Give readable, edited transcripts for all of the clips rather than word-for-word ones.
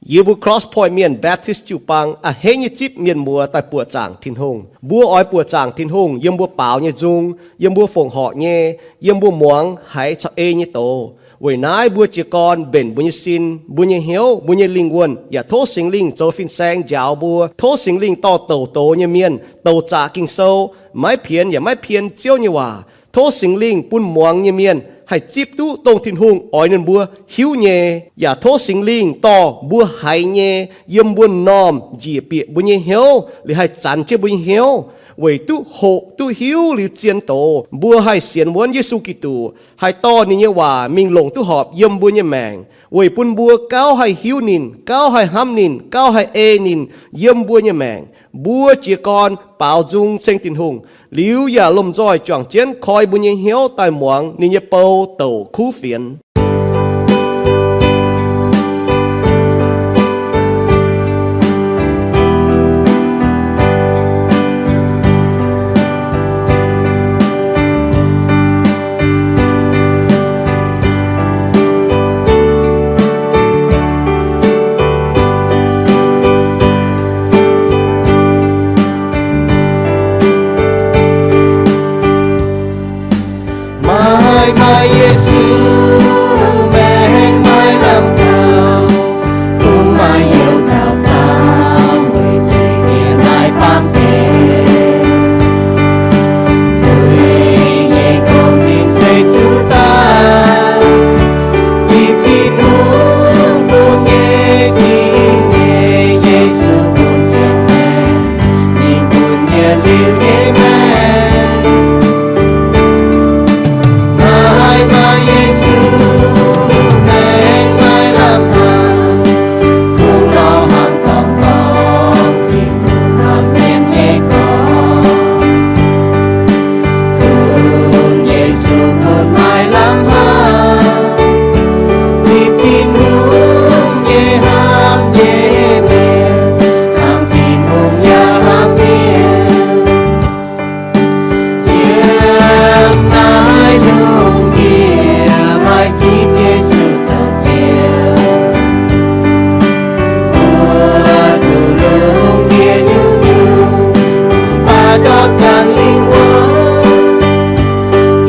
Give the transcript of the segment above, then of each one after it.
yêu bu cross point miền Baptist chịu pang à hết như chip miền mùa tại bùa tràng thiên hùng bùa ói bùa tràng thiên hùng yếm bùa bảo như dung yếm bùa phồng họ nhé yếm bùa muang hãy cho e như tổ với nái bùa chỉ con bền bùa như xin bùa như hiếu bùa như linh quân ya thố sinh linh cho phin sang giáo bùa thố sinh linh to tổ tổ như miền tổ trả kinh sâu mái phiền ya mái phiền chiếu như hòa thố sinh linh bùn muang như miền hay chip tu tông thiên hùng ói nên bùa hiếu nhẹ ya thố sinh linh to bùa hay nhẹ yếm bùa nòm dì bịa bùa như hiếu li hay chán chế bùa như hiếu为tu hộ tu hiếu liu chiến tổ bùa hai xiên muốn Giêsu Kitô hai to ni như hòa mình lồng tu họp yếm bùa như mèng为pun bùa cao hai hiếu nín cao hai ham nín cao hai e nín yếm bùa như mèng bùa chỉ con bảo dung sinh tình hùng liu ya lom roi chọn chiến khoi bùa như hiếu tai muang ni như bầu tổ khu phiền mai Giêsu mẹ mai làm cầu cũng mai yêu chào chào người chơi nghĩa ngài bám bề rồi nghe con xin xây chú ta dịp tin hương buồn nghe tin nghe Giêsu buồn xem mẹ nhìn buồn nghe liêu nghe mẹ Giêsu mẹ mai làm hàng không lo hàng tòng tòng thì hàng men nghe con cùng Giêsu buồn mai làm hàng dịp tin hương nhẹ ham nhẹ miền ham tin hương nhà ham miền yếm nái lung mai dịp Giêsu chào chiều mùa từ lung kia nhung nhung ba đót càng linh quân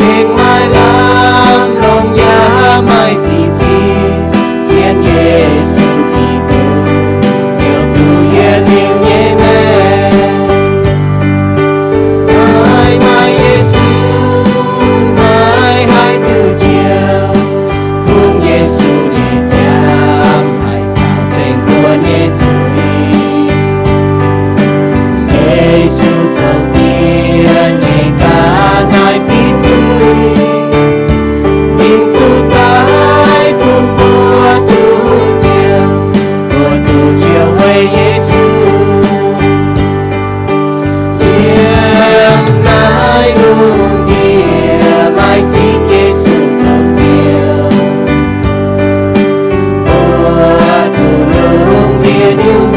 kinh mai làm lòng nhà mai chỉ xiên Giêsu Kitô chiều tu yên linh nhẹ mẹ mai Giêsu mai hai từ chiều Giêsu nhẹ chạm hai chào trên của nhẹ chuối Giêsu chào chiên nhẹ ca ngài phi chuối mình chu tay buồn bùa tu chiều với Giêsu yếm nái lung kia mai dịp Giêsu chào chiều tu lung kia nhung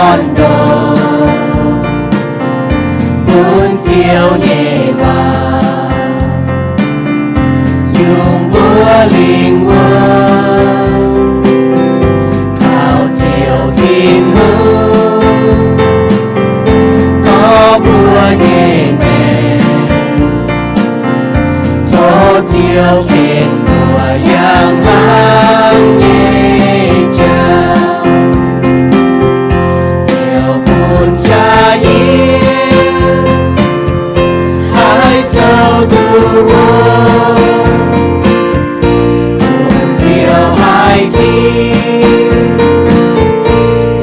con đồ buồn chiều nhẹ vào dùng búa linh quân khảo chiều thiên hương có búa nhẹ mẹ cho chiều kền mùa yang hang nhẹ chào chiều buồn cha yêu hai sâu từ buồn chiều hai thiên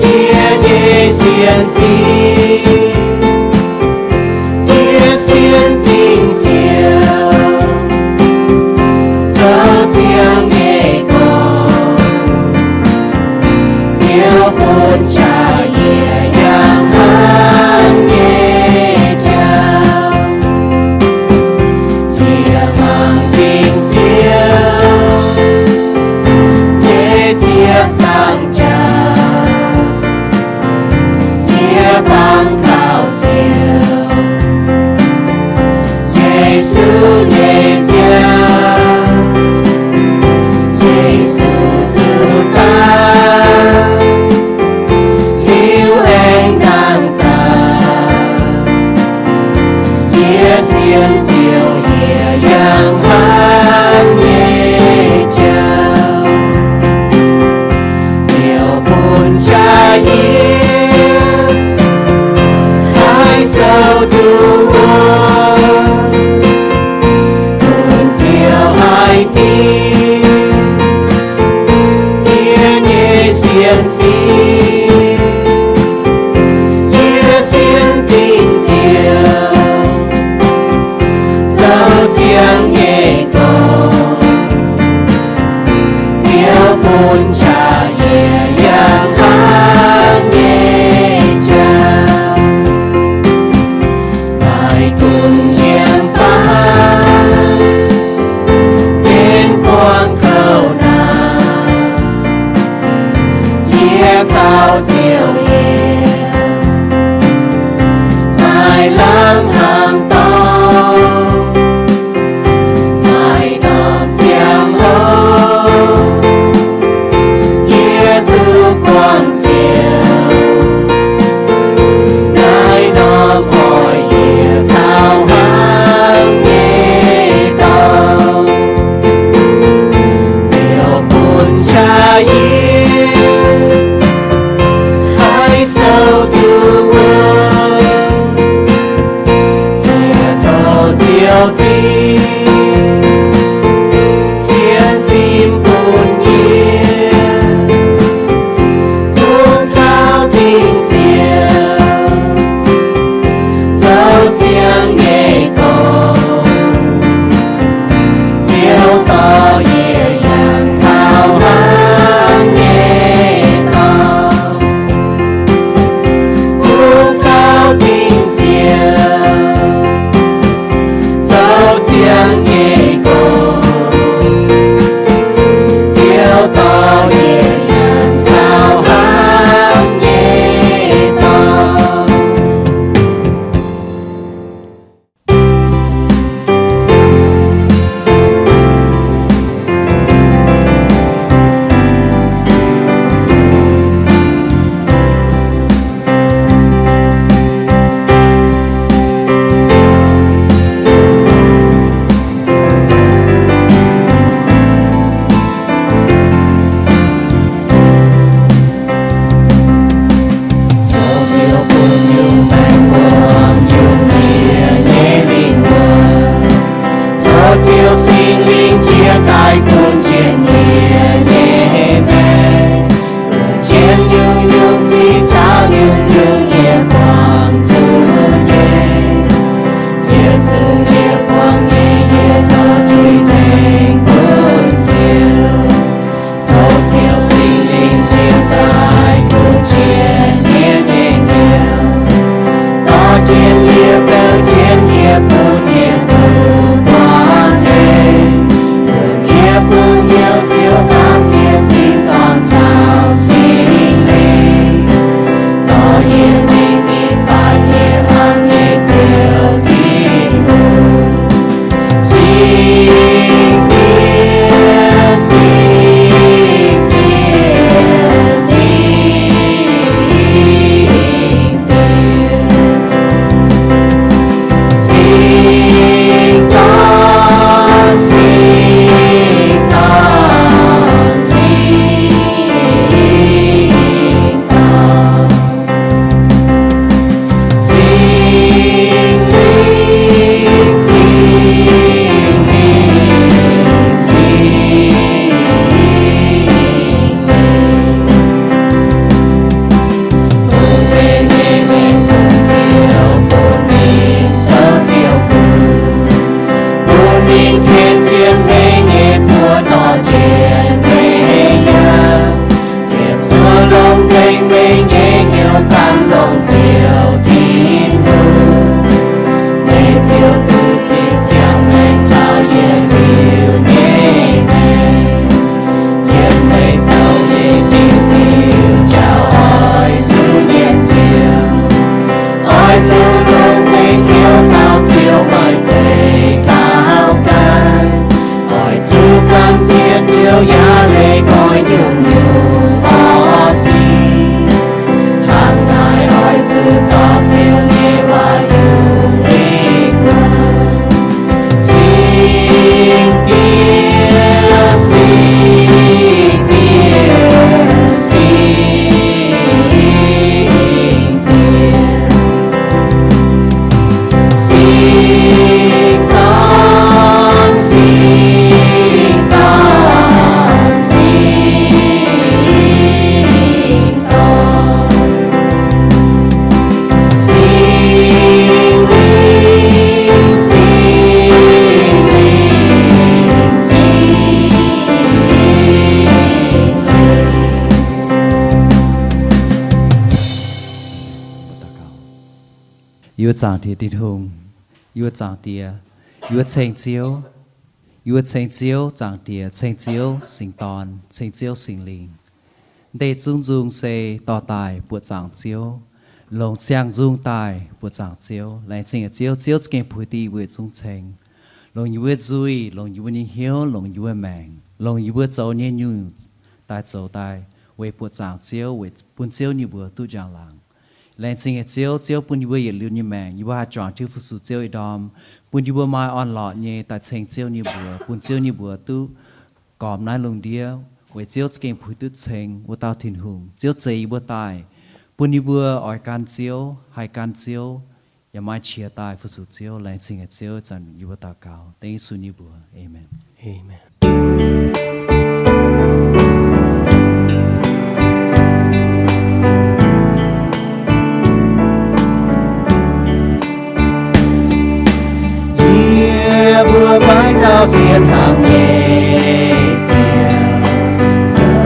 yên nhẹ xiên phi yên xiên tình chiều dấu chiều nhẹ con chiều buồn cha nhẹ yang hang nhẹ chào nhẹ mang tình chiều nhẹ chiếc sang chào nhẹ bằng khảo chiều Giêsu nhẹ chào Giêsu giúp ta yêu anh nàng ta nhẹ xiên chiều nhẹ yang hang nhẹ chào chiều buồn cha yêu hai sâu tu buồn buồn chiều hai tiếng yên nhẹ xiên phi nhẹ xiên tình chiều dấu chiang nhẹ con chiều buồn cha nhẹ yang hang nhẹ chào bài cùng nhẹ phá bên quang khẩu nào nhẹ khao chiều nhẹ mai lang hàng to mai đọc chiang hô nhẹ tu quang chiều nai nom hỏi nhẹ thao hang nhẹ đau chiều buồn cha yêu hai Yêu chàng thì tin hùng, yêu chàng tia, yêu chênh chiếu chàng tia chênh chiếu sinh tòn, chênh chiếu sinh linh. Để dung dung xe to tài bùa chàng chiếu, lòng xiang dung tài bùa chàng chiếu, lại chênh chiếu chiếu kênh bùi tì bùi dung chênh. Lòng yêu vui, lòng yêu ni hiếu, lòng yêu mèng, lòng yêu châu nhiên nhung, tài châu tài, về bùa chàng chiếu, về bùn chiếu như bùa tu giang làng. Lên sinh chiếu chiếu bùn yêu yên lưu như mèng, yêu hà chọn chiếu phụ sự chiếu đom, bùn yêu mai on lọ nhẹ tại chênh chiếu như bùa, bùn chiếu như bùa tu, còm nái lồng điêu, về chiếu kênh bùi tu chênh, vô tao thiên hùng, chiếu chế bùa tài, bùn yêu bùa ỏi can chiếu, hai can chiếu,อย่ามาเชียร์ตายฟุสุเจียวแรงสิ่งเจียวจันอยู่บนตาเก่าเต็งสุนิบัวเอเมน Amen. Kia bùa mái cao chiến hàng nhẹ chiều, dẫu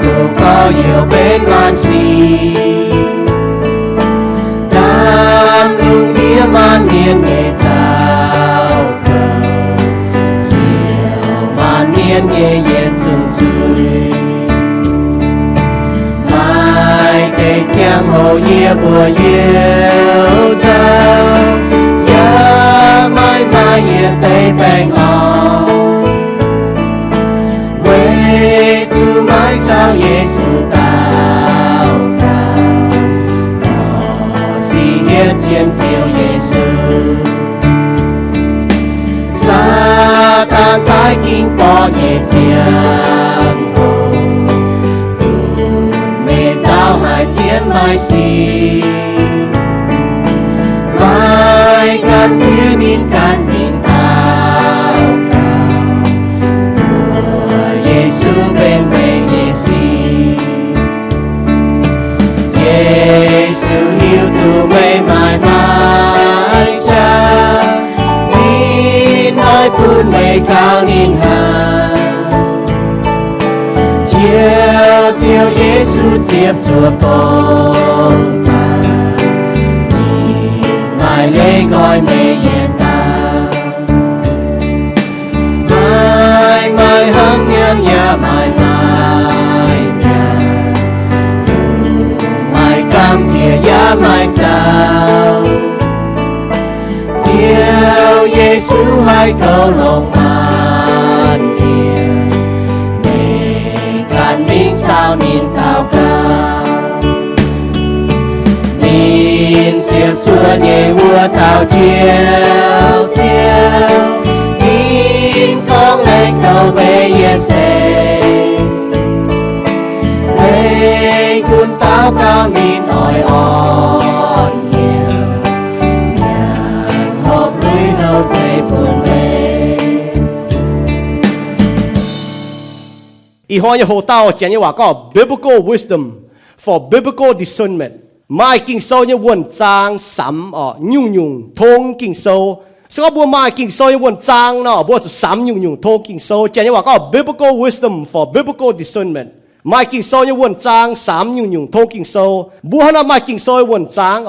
cầu có nhiều bên man xì. Lung địa man miên nhẹ trao cầu, diệu man miên nhẹ yên chung chui. Mai cây chiang hồ yê bùa yêu dâu, ya mai mai yên tây bèn o. Quê chú mai trao Giêsu tao cao, hiện chiến chiếu Giêsu. Sa-tan thái kinh bỏ nhẹ chiang hồ, đùn mê giáo hai chiến mai xì. Mai can chiến in can in tao cao, của Giêsu bên bên nhẹ xì. Giêsu hiếu tu mây mãi mãi cha, in nói bún mây cao nín hà. Chiều chiều Giêsu tiếp chúa công ta, nhìn mãi lê gọi mây yên ta. Mãi mãi hăng nhang nhà mãi mãi nhà, cam chia ya mai chào. Chiều Giêsu hai câu lòng man yên, để can minh chào nín cao cao. Nín chiếc chúa nhẹ vua tao chiều chiều, nín con lấy cầu bê yên xe. Hãy cuốn tao cao nín ỏi on nhiều, nhạc hộp lưới dâu chây buồn mê. I hoa hồ tao chén như có biblical wisdom for biblical discernment. Mai kinh sâu như quần trang sắm nhung nhung thông kinh sâu. Sau bữa mai kinh sâu như quần trang nó bữa sắm nhung nhung thông kinh sâu chén như có biblical wisdom for biblical discernment. Mai kinh sâu như quần trang sắm nhung nhung thông kinh sâu. Bữa hana mai kinh sâu quần trang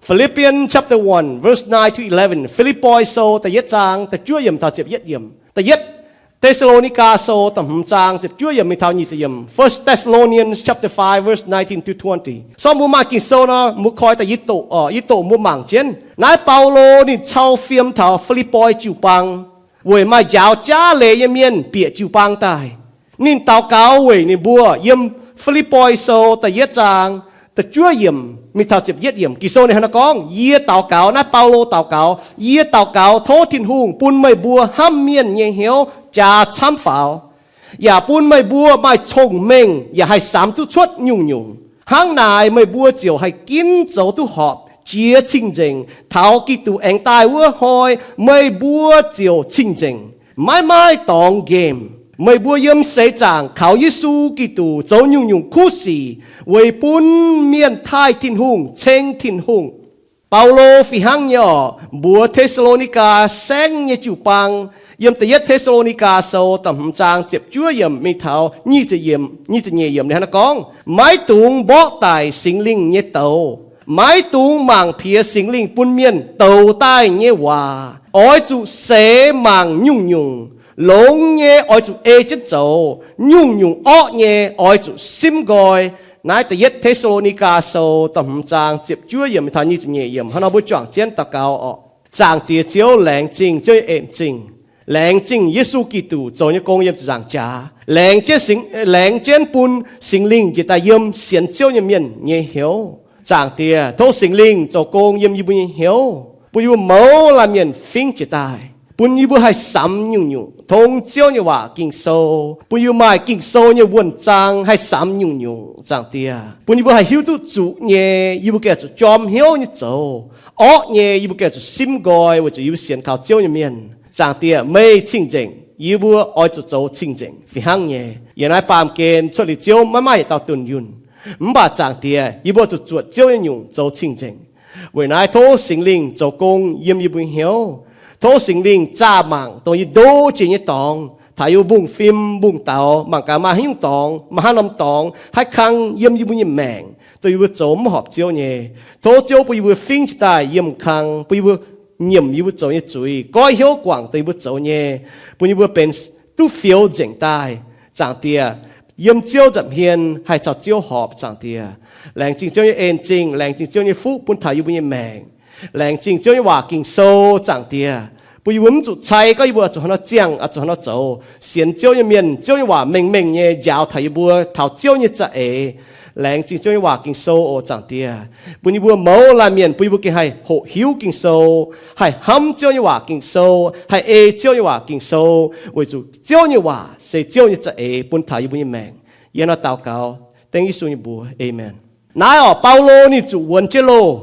Philippians chapter 1 verse 9 to 11. Philippi sâu ta yết trang ta chúa yểm ta chép yết yểm ta yết Thessalonica sâu ta hum trang chép chúa yểm mi thao nhị yểm. First Thessalonians chapter 5 verse 19 to 20. Sau bữa mai kinh sâu nó mu khoi ta yết tổ mu mảng trên. Nãy Paulo ni chao phim thao Philippi chịu bang. Với mai giáo cha lệ yếm miên bịa chịu bang tai. Nín tao cáo về nín bùa yếm Philippi sâu ta yết trang ta chúa yếm mi thao chép yết yếm. Kỳ sâu này hắn nói yết tao cáo nãy Paulo tao cáo yết tao cáo thô thiên hùng bún mây bùa ham miên nhẹ hiếu cha chăm pháo. Ya bún mây bùa mai thông minh ya hay sám tu chuột nhung nhung. Hàng này mây bùa chiều hay kín dấu tu họp chia chính trình tháo kỳ tu anh tài vua hồi mây bùa chiều chính trình mai mai tòng game. Mày bùa yếm xây chẳng khảo Giêsu Kitô dấu nhung nhung khu sĩ với bún miền thai thiên hùng chênh thiên hùng. Paulo phi hăng nhỏ bùa Thessalonica sáng như chủ bang yếm ta yết Thessalonica sâu tầm trang chếp chúa yếm mi thảo như chữ nhẹ yếm để hắn nói mãi tung bó tài sinh linh nhé tàu. mái tung màng phía sinh linh bún miên tàu tai nhé hòa ôi chủ xế màng nhung nhung lông nhé ôi chủ ê chất dầu nhung nhung ọ nhé ôi chủ sim gọi nãy từ yết Thessalonica sâu tầm trang tiếp chúa yểm thằng như nhẹ yểm hắn nó bôi choàng chén tạc cao ọ trang tiệt chiếu lẹng trình chơi êm trình lẹng trình Giêsu Kitô cho những công yểm giảng trả lẹng trên bún sinh linh chỉ ta yểm xiên chiếu yểm miền nhẹ hiếu trang tiệt thô sinh linh cho công yểm như bún hiếu bún như máu làm miền phinh chỉ tai bún như bún hay sắm nhung nhung thông chiếu như hòa kinh sâu bún như mai kinh sâu như buồn trang hay sắm nhung nhung trang tiệt bún như bún hay hiếu tu chủ nhẹ như bún kẻ chủ chom hiếu như dầu ó nhẹ như bún kẻ chủ sim gọi或者như xiên khảo chiếu như miền trang tiệt mây清净như bún oi chủ dầu清净vì hăng nhẹ hiện nay bàm kén cho lý chiếu mai tao tuần yun bà trang tiệt như bún chủ chuột chiếu như nhung dầu清净vì nay thô sinh linh cho công yếm như bún hiếu thô sinh linh cha mạng tôi đô chỉ như tòng thay yêu bung phim bung tàu bằng cả mà hiếu tòng mà han làm tòng hay khăng yếm như bún như mèn tôi yêu chôm họp chiếu nhẹ thô chiếu tôi yêu phim chỉ ta yếm khăng tôi yêu nhầm yêu chôm như chuối coi hiếu quảng tôi yêu chôm nhẹ tôi yêu bên tu phiêu dừng tai chẳng tiệt yếm chiếu dập hiền hay chào chiếu họp chẳng tiệt làng trình chiếu như ên trình làng trình chiếu như phúc bún thảo yêu bún như mèn làng trình chiếu như hòa kinh sâu chẳng tiệt bây giờ mình chủ chạy có ibu cho nó giang cho nó走先chiếu như miền chiếu như hòa mình như giáo thầy ibu thảo chiếu như chạy làng trình chiếu như hòa kinh sâu ở chẳng tiệt bây giờ máu là miền bây giờ cái hay hộ hiếu kinh sâu hay hâm chiếu như hòa kinh sâu hay ê chiếu như hòa kinh sâu bây giờ chiếu như hòa sẽ chiếu như chạy bún thảo ibu như mèn yên nó祷告tên Giêsu như bùa amen nãy ở Paulo ni chủ quân chế lô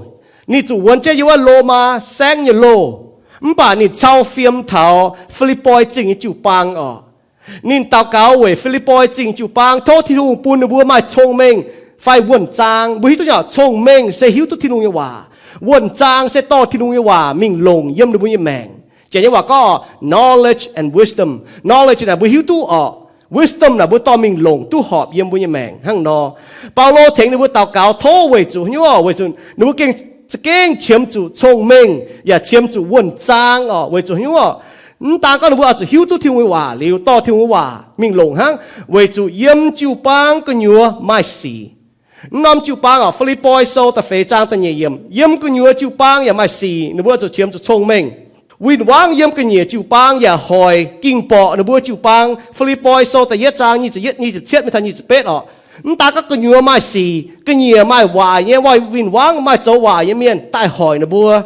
ni chủ quân chế yêu lô mà sáng như lô bà ni trao phim thảo Philippoi chính chủ bang ở ni tao cáo về Philippoi chính chủ bang thốt thiên hùng bùn bùa mai thông minh phải quân trang bùi tôi nhỏ thông minh sẽ hiếu tu thiên hùng như hòa quân trang sẽ to thiên hùng như hòa mình lồng yếm được bùi như mèn chỉ như hòa có knowledge and wisdom knowledge là bùi hiếu tu ở wisdom là bùi to mình lồng tu họp yếm bùi như mèn hăng nó Paulo thấy được bùi tao cáo thô về chủ như hòa về chủ nếu kinh kinh chiếm chủ thông minh và chiếm chủ quân trang ở về chủ hiếu ta có được bữa chủ hiếu tu thiên huy hòa liều to thiên huy hòa mình lồng hăng về chủ yếm chủ bang cái nhúa mai xì năm chủ bang ở Philippoi sâu ta phê trang ta nhẹ yếm cái nhúa chủ bang và mai xì được bữa chủ chiếm chủ thông minh vì vang yếm cái nhẹ chủ bang và hỏi kinh bọ được bữa chủ bang Philippoi sâu ta yết trang như chỉ chết mới thành như chỉ bết ở ta có cái nhúa mai xì cái nhẹ mai hòa nhé mai vinh vang mai châu hòa nhé miền tai hỏi nó bùa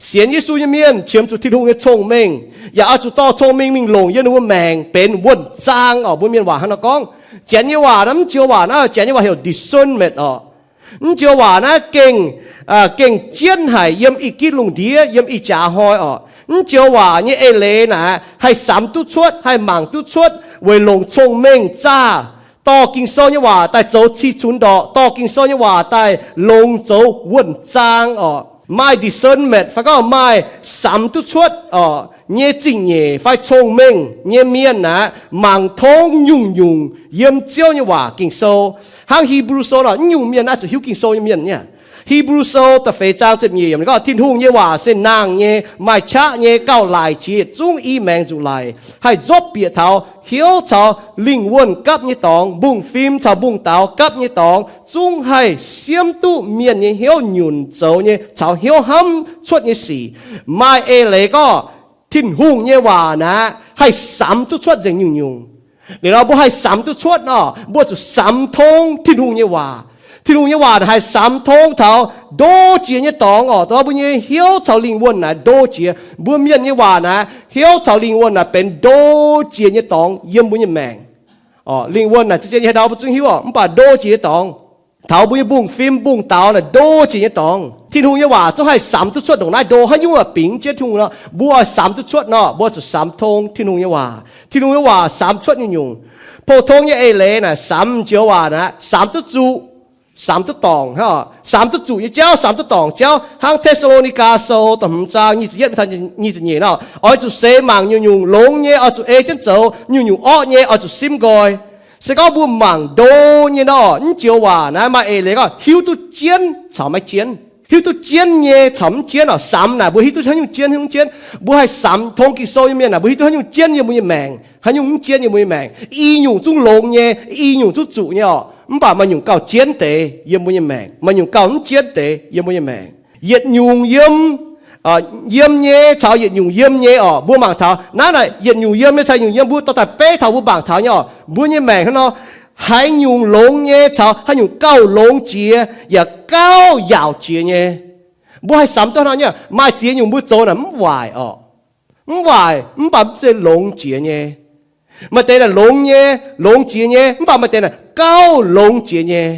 xiên Giêsu nhé miền chiếm chủ thiên hùng nhé thông minh và ở chủ to thông minh mình lồng nhé nó mèn bên quân trang ở bên miền hòa hắn nó con chén như hòa lắm chiều hòa nó chén như hòa hiểu discernment ở chiều hòa nó kinh chiến hải yếm ý kít lùng đĩa yếm ý trả hỏi ở chiều hòa như ê lê nè hay sắm tu chuốt hay mảng tu chuốt về lồng thông minh cha to kinh sâu như hòa tại dấu chi chún đó to kinh sâu như hòa tại lồng dấu quân trang ở mai discernment phải có mai sắm tu chuốt ở nhé chính nhé phải thông minh nhé miên nè mảng thông nhung nhung yếm chiếu như hòa kinh sâu hàng Hebrew sâu là nhung miên á chủ hiếu kinh sâu như miên nhé Hebrew sâu ta phải trang chụp nhé mình có thiên hùng như hòa sen nàng nhé mai cha nhé cao lại chỉ trung y mang dù lại hay giúp biệt thảo hiếu thảo linh quân cấp như tòng bung phim thảo bung táo cấp như tòng trung hay xiêm tu miền như hiếu nhún dấu như thảo hiếu hâm xuất như xì mai ê lấy có thiên hùng như hòa nè hay sắm tu xuất dành nhung nhung để nó bố hay sắm tu xuất nó bố chủ sắm thông thiên hùng như hòa thiên hùng như hòa hay sắm thông thảo đô chia như tòng ở đó bố như hiếu thảo linh quân nè đô chia bố miền như hòa nè hiếu thảo linh quân nè bên đô chia như tòng yếm bố như mèn linh quân nè chỉ như đào bố chung hiếu không phải đô chia tòng thảo bố như bung phim bung táo là đô chia như tòng thiên hùng như hòa cho hay sắm tu xuất đồng này đô hay nhung là bình chết thiên hùng nó bố sắm tu xuất nó bố chủ sắm thông thiên hùng như hòa sắm xuất như nhung phổ thông như ấy lẽ nè sắm chiếu hòa nè sắm tu dụ sắm tu tòng ha sắm tu dụ như cháu sắm tu tòng cháu hang Thessalonica sâu tầm trang như chỉ thành như chỉ nào ở chỗ xe mảng như nhung lông nhé ở chỗ e chân dấu như nhung ọ nhé ở chỗ sim gọi sẽ có buôn mảng đô như nó chiếu hòa nè mà ấy lẽ có hiếu tu chiến sao mai chiến hiu tu chiến nhé chấm chiến ở sắm nè bữa hiu tu hắn dùng chiến bữa hay sắm thông kỳ sâu như miền nè bữa hiu tu hắn dùng chiến như mùi mèng hắn dùng chiến như mùi mèng y dùng chung lồng nhé y dùng chung trụ nhé bà mà dùng cao chiến tế như mùi mèng mà dùng cao chiến tế như mùi mèng yết dùng yếm nhé chào yết dùng yếm nhé bữa mảng thảo nãy này yết dùng yếm nhé chào dùng yếm bữa tao tại bé thảo bữa bảng thảo nhé bữa như mèng nó hãy dùng lông nhé cháu hãy dùng cao lông chia và cao dạo chia nhé bố hãy sắm tôi nói nhé mai chia dùng bữa trâu là vải vải bấm trên lông chia nhé mà tên là lông chia nhé bấm mà tên là cao lông chia nhé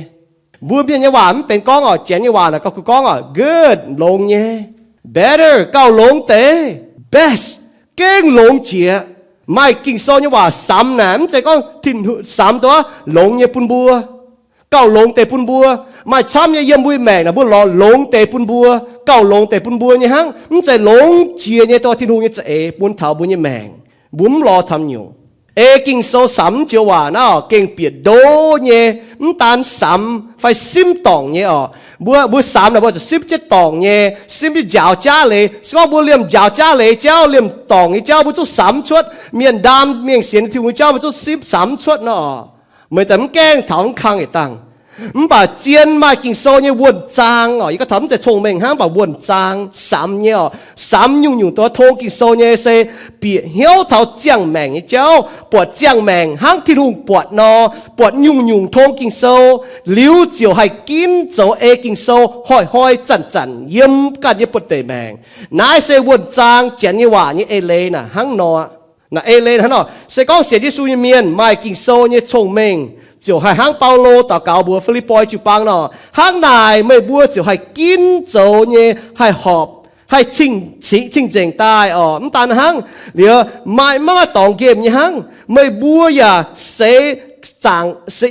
bữa bên như vậy bên con chén như vậy là có con good lông nhé better cao lông tế best kênh lông chia mai kinh so nhưว่าซ้ำนะมันจะก็ทิ้งซ้ำตัวหลงเนี่ยปุ่นบัวเก้าหลงเตปุ่นบัวมาช้ำเนี่ยเยี่ยมบุยแมงนะบุญรอหลงเตปุ่นบัวเก้าหลงเตปุ่นบัวเนี่ยฮังมันจะหลงเจียเนี่ยตัวทิ้งหูเนี่ยจะปุ่นเท้าบุญเนี่ยแมงบุ้มรอทำอยู่kinh số sắm chiều hòa nó kinh biệt đô nhé tan sắm phải sim tòng nhé bữa sắm là bữa sim chết tòng nhé sim đi dạo cha lệ sau bữa liềm dạo cha lệ cháu liềm tòng nhé cháu bữa chút sắm chuột miền đam miền xiên thì cháu bữa chút sim sắm chuột nó mới tấm keng thảo khang cái tăng bà chiên mai kinh số như buồn trang ý cái thấm sẽ thông minh hang bà buồn trang sắm nhé sắm nhungตัวthông kinh số như thế bị hiếu thảo giang mèng như cháu bọt giang mèng hang thiên hùng bọt nó bọt nhung thông kinh số liu chiều hay kín dấu kinh số hỏi chẩn yếm cả như bọt tề mèng nãy sẽ buồn trang chén như hòa như lê nè hang nó nè lê hả nó sẽ có sẽ đi suy như miền mai kinh số như thông minh chiều hai hang Paulo tạo cáo bùa Philippoi chịu băng nó hang này mới bùa chiều hai kín dấu nhé hai họp hai chinh chỉnh tai tan hang liệu mai mà tòng game như hang mới bùa ya sẽ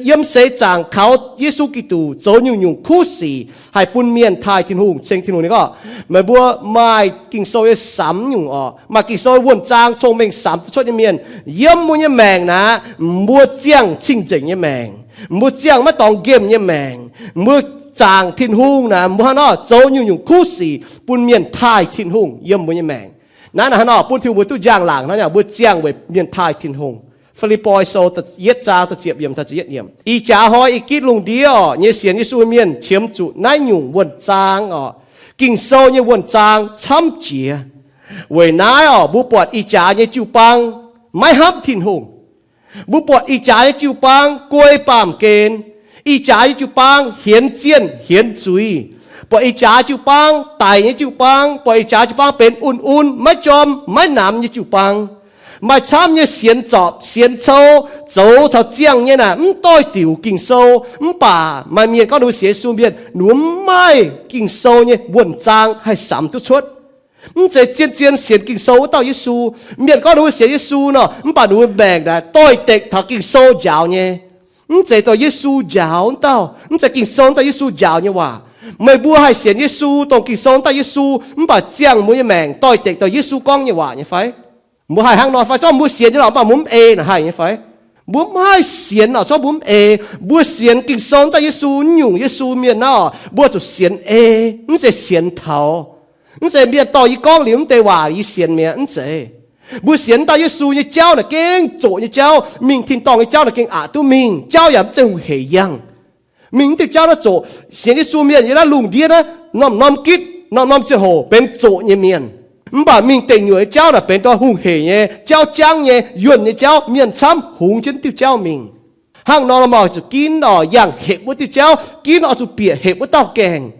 yếm sẽ chẳng khảo Giêsu Kitô dấu nhung khu sĩ hai bún miền Thái thiên hùng trên thiên hùng này có mới bùa mai kinh soi sắm nhung mà kinh soi buồn trang thông minh sắm cho những miền yếm mua những mèng nè mua chiang chinh chỉnh những mèng mua chiang mà tòng game những mèng mua chàng thiên hùng nè mua nó dấu nhung khu sĩ bún miền Thái thiên hùng yếm mua những mèng nãy là nó bún thiên hùng tu giang làng nó nhà mua chiang về miền Thái thiên hùng Philippoi so ta yết cha ta chiệp yếm ta yết yếm y cha hoi y kít lùng đi như xiên như suy miên chiếm trụ nai nhung buồn trang kinh sâu như buồn trang chăm chia với nai bu bọt y cha như chiu băng mai hấp thiên hùng bu bọt y cha như chiu băng quay pam kên y cha như chiu băng hiến chiên hiến chuối bọt y cha chiu băng tài như chiu băng bọt y cha chiu băngเป็นอุ่นไม่จมไม่หนามnhư chiu băng mà chăm như xiên chọp xiên châu dấu thảo giang như nè tôi tiểu kinh sâu bà mà miền có đối xế xuống miền núm mai kinh sâu như buồn trang hay sắm tu chuột chế chiên xiên kinh sâu tao Giêsu miền có đối xế Giêsu nó bà núi bèn đã tôi tịch thảo kinh sâu giáo nhé chế tao Giêsu giáo tao chế kinh sâu tao Giêsu giáo như hòa mày bua hay xiên Giêsu tao kinh sâu tao Giêsu bà giang mũi mèn tôi tịch tao Giêsu con như hòa như phải mua hai hàng nói phải cho mua xiên cho nó mà muốn là hay như phải mua hai xiên nào cho muốn mua xiên kinh sống tại Giêsu nhung Giêsu miền nào mua cho xiên nó sẽ xiên thầu nó sẽ biết tao ý con liếm tê hòa ý xiên miền nó sẽ mua xiên tại Giêsu như cháu là kinh chỗ như cháu mình thiên tòng như cháu là kinh tu mình cháu yếm chân hệ yang mình từ cháu nó chỗ xiên Giêsu miền như là lùng điên á nom kít nom chưa hồ bên chỗ như miền bà mình tình người cháu là bên đó hùng hề nhé cháu trang nhé yuan nhé cháu miền chăm hùng chân tiêu cháu mình hàng nó mà chú kín nó yang hệ với tiêu cháu kín nó chú bịa hệ với tao kèng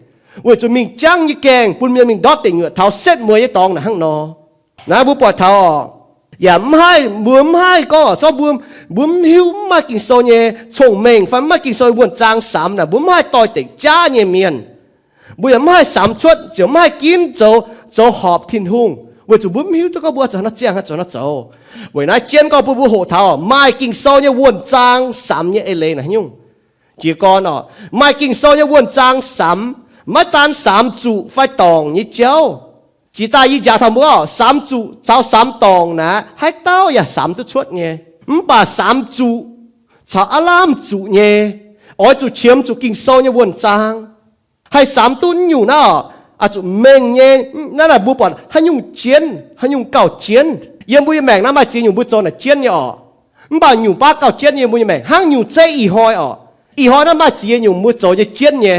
với chú mình trang như kèng bún miền mình đót tình người tháo xét mười cái tòng là hàng nó nãy bố bỏ tháo yếm hai có cho bướm hiu mà kinh sâu nhé chồng mình phải mà kinh sâu buồn trang sắm là bướm hai tỏi tỉnh cha nhé miền bữa yếm hai sắm chuột chiều hai kín châu họp thiên hùng với chủ bướm hiu tôi có bữa cho nó chiang cho nó châu với nãy chiên có bữa hộ thảo mai kinh sâu như buồn trang sắm như lê này nhung chỉ con mai kinh sâu như buồn trang sắm mai tan sắm trụ phải tòng như cháu chỉ ta y giả thầm bữa sắm trụ cháu sắm tòng nè hai tao ya sắm tôi chuột nhé bà sắm trụ cháu alarm trụ nhé ôi chủ chiếm chủ kinh sâu như buồn trang hay sắm tuân nhủ nó อาจุเมงเยนั่นแหละบุปผาให้ยุ่งเจียนให้ยุ่งเก่าเจียนยังบุยแมงน้ำมาจีนอยู่บุโจน่ะเจียนเนี่ยอ๋อมันบ่อยู่ป้าเก่าเจียนยังบุยแมงห้างอยู่ใจอีหอยอ๋ออีหอยน้ำมาจีนอยู่บุโจจะเจียนเนี่ย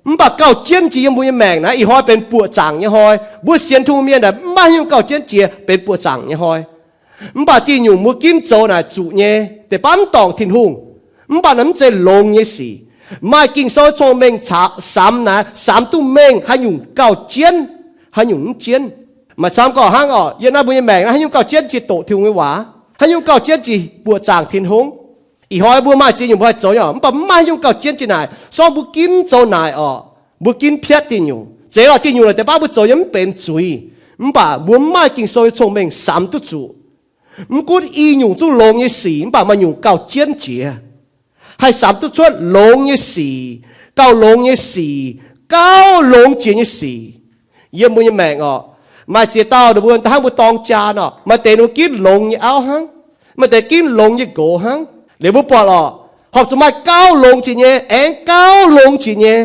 มันบ่เก่าเจียนจียังบุยแมงนะอีหอยเป็นปัวจังเนี่ยหอยบุเสียนทุ่งเมียน่ะมาอยู่เก่าเจียนจีเป็นปัวจังเนี่ยหอยมันบ่ตีอยู่มุกินโจน่ะจุเนี่ยแต่ปั๊มตองทิ้งหุ่งมันบ่น้ำใจลงเนี่ยสิมากินโซ่โจเมงฉาสามนะสามตุ้มเมงให้อยู่เก่าเจียนให้อยู่เจียนมาซ้ำก่อห้างอ๋อยันน่าบุญแมงนะให้ยุ่งเก่าเจียนจีโตทิ้งไว้หวาให้ยุ่งเก่าเจียนจีบัวจางทิ้งหงอีหอยบัวมาจีอยู่บัวโจย่อมันปะมายุ่งเก่าเจียนจีไหนซ้อมบุกินโจไหนอ๋อบุกินเพียติอยู่เจ้าติอยู่เลยแต่ป้าบุโจยังเป็นจุยมันปะบัวมากินโซ่ชงเมงสามตุจุมันกูอีอยู่จู่ลงยี่สี่มันปะมาอยู่เก่าเจียนจีให้สามตุชดลงยี่สี่เก้าลงยี่สี่เก้าลงเจียนยี่สี่เยี่ยมบุญแมงอ๋อมาเจียเต้าเดือบนทางบุตองจานอ่ะมาเตนุกินลงยี่เอาหังมาเตกินลงยี่โกหังเดี๋ยวบุปผาอ่ะหอบจะมาเก้าลงจีเนี่ยเอ็งเก้าลงจีเนี่ย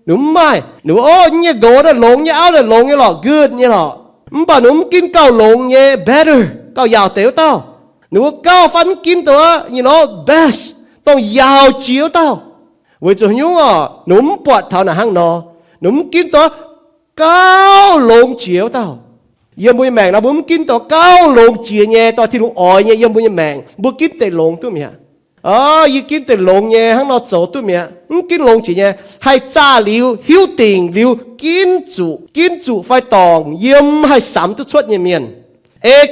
หนูไม่หนูโอ้ยี่โกน่ะลงยี่เอาน่ะลงยี่หรอ good ยี่หรอมันป่ะหนูกินเก้าลงยี่ better เก้ายาวเต๋อเต้าหนูเก้าฟันกินตัว you know best ต้องยาวเจียวเต้าเว้ยจุยุ่งอ่ะหนูปวดเท่าหน้าห้างนอหนูกินตัวเก้าลงเจียวเต้ายังบุญแมงนะบุญกินตัวเก้าลงเจียเนี่ยตัวที่ลุงอ่อยเนี่ยยังบุญแมงบุญกินแต่ลงตัวเมียยี่กินแต่ลงเนี่ยข้างนอกโจตัวเมียกินลงเจียเนี่ยให้จ้าหลิวหิวติ่งหลิวกินจุไฟตองเยี่ยมให้สามตัวชดเนี่ยเมียน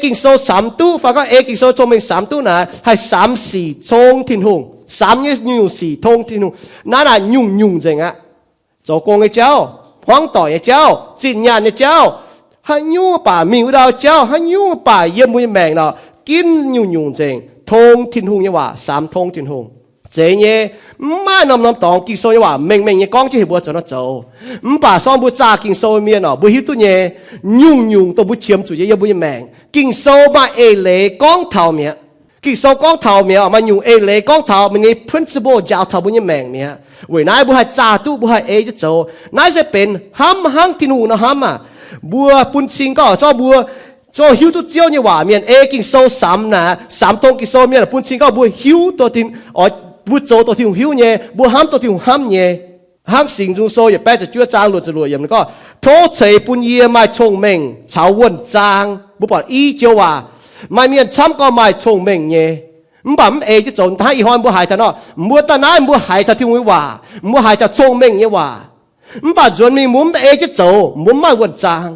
กินโซสามตู้ฝากก็กินโซชงเป็นสามตู้นะให้สามสี่ชงทิ้งหงสามเนี่ยยุ่งสี่ทงทิ้งหงนั่นน่ะยุ่งจังอ่ะโจกงไอ้เจ้าพวงต่อไอ้เจ้าจินยานไอ้เจ้าให้ยุ่งป่ามีดาวเจ้าให้ยุ่งป่าเยี่ยมบุญแมงเนาะกินยุ่งจังทงทิ้งหงเนี่ยว่าสามทงทิ้งหงเจเนี่ยมาน้ำตองกินโซเนี่ยว่าเมงเนี่ยก้องจะเห็นบัวจนโจป่าซ้อมบัวจ่ากินโซเมียเนาะบัวหิวตัวเนี่ยยุ่งตัวบัวเชียมจุดเยี่ยมบุญแมงกินโซมาเล่ก้องเท่าเมียกินโซก้องเท่าเมียมันยุ่งเล่ก้องเท่ามันนี่ principle ยาวเท่าบุญแมงเมียเว้ยนายบัวให้จ่าตู้บัวให้จะโจนายจะเป็นห้ำทิ้งหงนะห้ำอ่ะบัวปุ่นซิงก็เจ้าบัวเจ้าหิวตัวเจียวเนี่ยว่าเมียนกินโซสามนะสามทงกินโซเมียนปุ่นซิงก็บัวหิวตัวทิ้งบัวโจตัวทิ้งหิวเนี่ยบัวห้ำตัวทิ้งห้ำเนี่ยห้างสิงจุงโซอย่าแปะจะจ้วจางหลุดจะรวยอย่างนั้นก็โทษเฉยปุ่นเยี่ยไม่ชงเมงชาววนจางบัวปอดอีเจียวว่าไม่เมียนช้ำก็ไม่ชงเมงเนี่ยมันบ่มจะโจนท้ายอีหอยบัวหายท่านเนาะบัวตาหน้าบัวหายท่าทิ้งไว้ว่าบัวหายท่าชงเมงเนี่ยว่ามันป่าจวนมีมุมจะโจมุมไม่วนจาง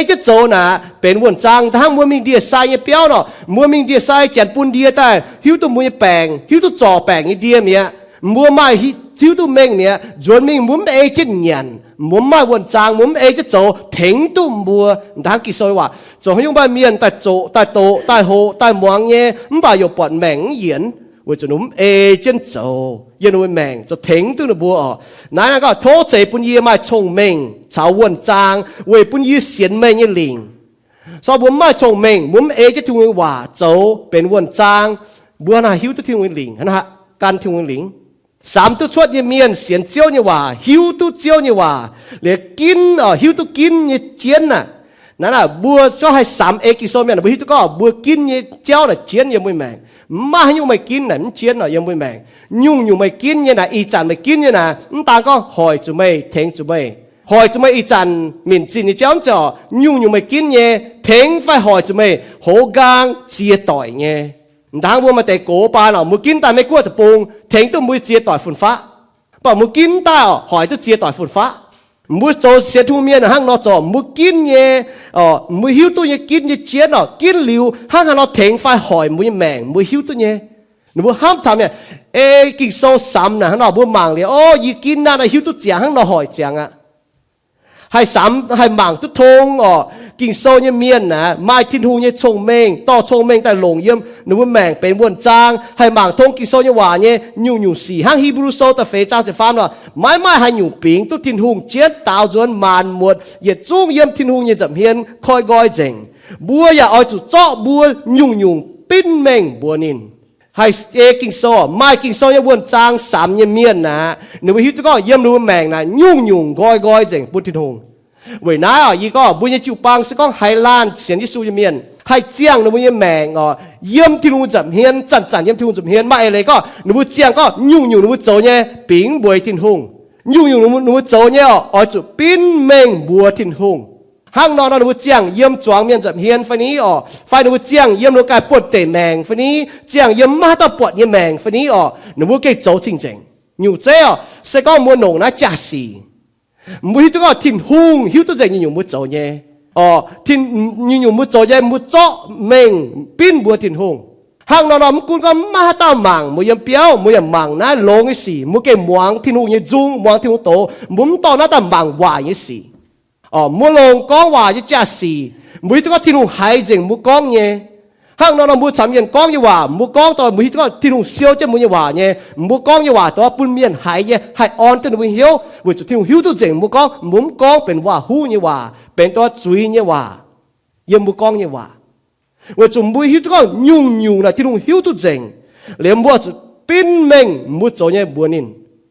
จะโจนะเป็นวนจางทั้งมัวมิงเดียใส่เปี้ยวเนาะมัวมิงเดียใส่เจ็ดปุ่นเดียแต่หิวตัวมัวแปงหิวตัวจ่อแปงเดียเมียมัวไม่หิวตัวเมงเมียจวนมีมุมจะเนียนมุมไม่วนจางมุมจะโจถึงตัวบัวทางกิโซว่าโจให้ยุ่งไปเมียนแต่โจแต่โตแต่โหแต่หมวงเนี่ยมันป่าอยู่ปอดแมงเหยียนว่าจะนุ่มเจนโจยันวันแมงจะถึงตัวบัวอ๋อนั่นก็โทษเสปุ่นยี่มาชงเมงชาววนจางเว้ปุ่นยี่เสียนเมงยี่หลิงสอบบัวมาชงเมงมุมจะทิ้งว่าโจเป็นวนจางบัวน่ะหิวตัวทิ้งวันหลิงนะฮะการทิ้งวันหลิงสามตัวชดยี่เมียนเสียนเจียวเนี่ยว่าหิวตัวเจียวเนี่ยว่าเหลือกินหิวตัวกินเนี่ยเจียนน่ะนั่นน่ะบัวก็ให้สามกิโซเมียนบัวหิวตัวก็บัวกินเนี่ยเจียวน่ะเจียนยังไม่แมงมายุ่งไม่กินน่ะมันเจียนน่ะยังไม่แมงยุ่งไม่กินเนี่ยนะอีจันไม่กินเนี่ยนะมันต่างก็หอยจุไม่เทงจุไม่หอยจุไม่อีจันหมิ่นจีนเนี่ยเจ้าจ่อยุ่ไม่กินเนี่ยเทงไฟหอยจุไม่โหกางเจียต่อยเนี่ยต่างบัวมาแต่โกปาเนาะมือกินแต่ไม่กลัวจะปรุงเทงต้องมือเจียต่อยฝุ่นฟ้าป่ะมือกินตาหอยต้องเจียต่อยฝุ่นฟ้ามือโซเสียทุ่งเมียนะห้างนอจ่อมือกินเนี่ยมือหิวตัวเนี่ยกินเนี่ยเจียเนาะกินหลิวห้างนอเทงไฟหอยมือแมงมือหิวตัวเนี่ยหนูห้ามทำเนี่ยกินโซซ้ำนะห้างนอบัวมังเลยโอ้ยกินน่ะหิวตัวเจียห้างนอหอยเจียงอ่ะให้ซ้ำให้มังทุกทงกินโซเนี่ยเมียนนะไม้ทิ้งหูเนี่ยชงเมงต่อชงเมงแต่หลงเยี่ยมหนูแมงเป็นวนจางให้มังทงกินโซเนี่ยหวานเนี่ยยุ่สี่ห้างฮีบรูโซแต่เฟจ้าจะฟังว่าไม่ให้ยุ่ปิงตุทิ้งหูเจ็ดตาวจวนมานหมดเหยียดจุ้งเยี่ยมทิ้งหูเนี่ยจับเฮียนคอยก้อยเจงบัวอย่าเอาจุดเจาะบัวยุ่ปิ้นเมงบัวนินให้กินโซไม่กินโซเนี่ยวนจางสามเนี่ยเมียนนะหนูหิวก็เยี่ยมหนูแมงนะยุ่ก้อยเจงปุถุทง vậy nãy ở ý có bây giờ chịu băng sẽ có Hải Lan xiên Giêsu như miền hay chiang nó bây giờ mèn yếm thiên hùng chậm hiên chặn chặn yếm thiên hùng chậm hiên mà ấy lấy có nó bây chiang có nhung nhung nó bây chỗ nhé ping bùi thiên hùng nhung nhung nó bây chỗ nhé ở chỗ pin mèn bùa thiên hùng hàng nó bây chiang yếm choáng miền chậm hiên phải ní phải nó bây chiang yếm nó cái bột tể mèn phải ní chiang yếm má ta bột như mèn phải ní nó bây cái chỗ chính chính nhiều chế sẽ có mua nồng nó chả xì mỗi thứ có thiên hùng hiếu tôi dạy nhiều một chỗ nhé thiên nhiều một chỗ nhé một chỗ mình pin bùa thiên hùng hàng nào cũng có ma ta mảng một yếm béo một yếm mảng nó lông cái gì một cái muang thiên hùng như dung muang thiên hùng tổ muốn to nó ta mảng hoài như gì một lông có hoài như chả gì mỗi thứ có thiên hùng hay dừng một con nhé hàng nào mua chấm miền con như hòa mua con tao mua cái thiên hùng siêu chứ mua như hòa nhé mua con như hòa tao bún miền hải nhé hải on tao mua hiếu với chỗ thiên hùng hiếu tao dành mua conเป็นhòa hu như hòaเป็นตัวจุยnhư hòa yếm mua con như hòa với chỗ mua hiếu tao nhung nhung là thiên hùng hiếu tao dành liền mua chỗ pin mình mua chỗ nhé buồn nín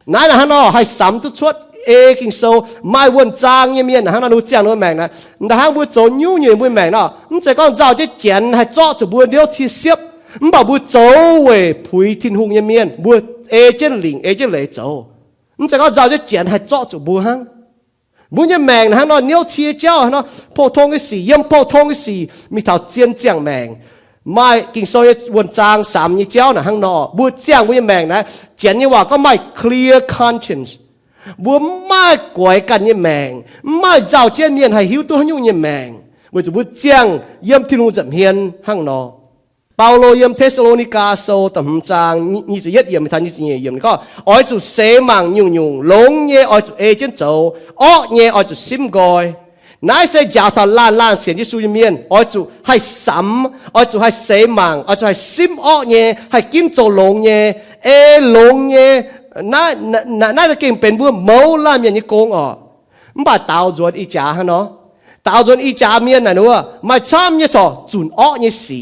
nãy là hắn nó hay sắm tao suốt kinh sâu mai buồn trang như miền hắn nó nuôi trang nuôi mèn nàyแต่hắn buồn chỗ nhu nhiều buồn mèn nóมันจะก็giao cái chén hay cho chỗ buồn điếu chi xếpมันbảo buồn chỗ về phơi thiên hùng như miền buồn trên lĩnh trên lệ chỗมันจะก็giao cái chén hay cho chỗ buồn hắn buồn như mèn hắn nó điếu chi cháu hắn nó phổ thông cái gì yếm phổ thông cái gì mi thảo chiên chàng mèn mai kinh sâu như buồn trang sắm như cháu là hắn nó buồn chàng buồn như mèn này chén nhưว่าก็ไม่ clear conscienceบัวไม่กวยกันยี่แมงไม่เจ้าเจียนเมียนให้หิวตัวยุ่งยี่แมงบัวจะบัวเจียงเยี่ยมที่ลุงจับเฮียนห้างนอเปาโลเยี่ยมเทสโลนิกาโซต่ำจางนี่จะเย็ดเยี่ยมไม่ทันนี่จะเยี่ยมก็อ้อยจุเสมังยุ่งยุ่งหลงเย่อ้อยจุเอเจนโจอ้อเย่อ้อยจุซิมกอยนายเสยยาวทาล้านเสียนยิสูยเมียนอ้อยจุให้ซ้ำอ้อยจุให้เสมังอ้อยจุให้ซิมอ้อเย่ให้กิมโจหลงเย่หลงเย่น่าจะเก่งเป็นบัวเมาล่าเมียนยี่โกงมันบ่าตาวจวนอีจ่าฮะเนาะตาวจวนอีจ่าเมียนน่ะนัวมาช้ำยี่จ่อจุนอ้อยี่สี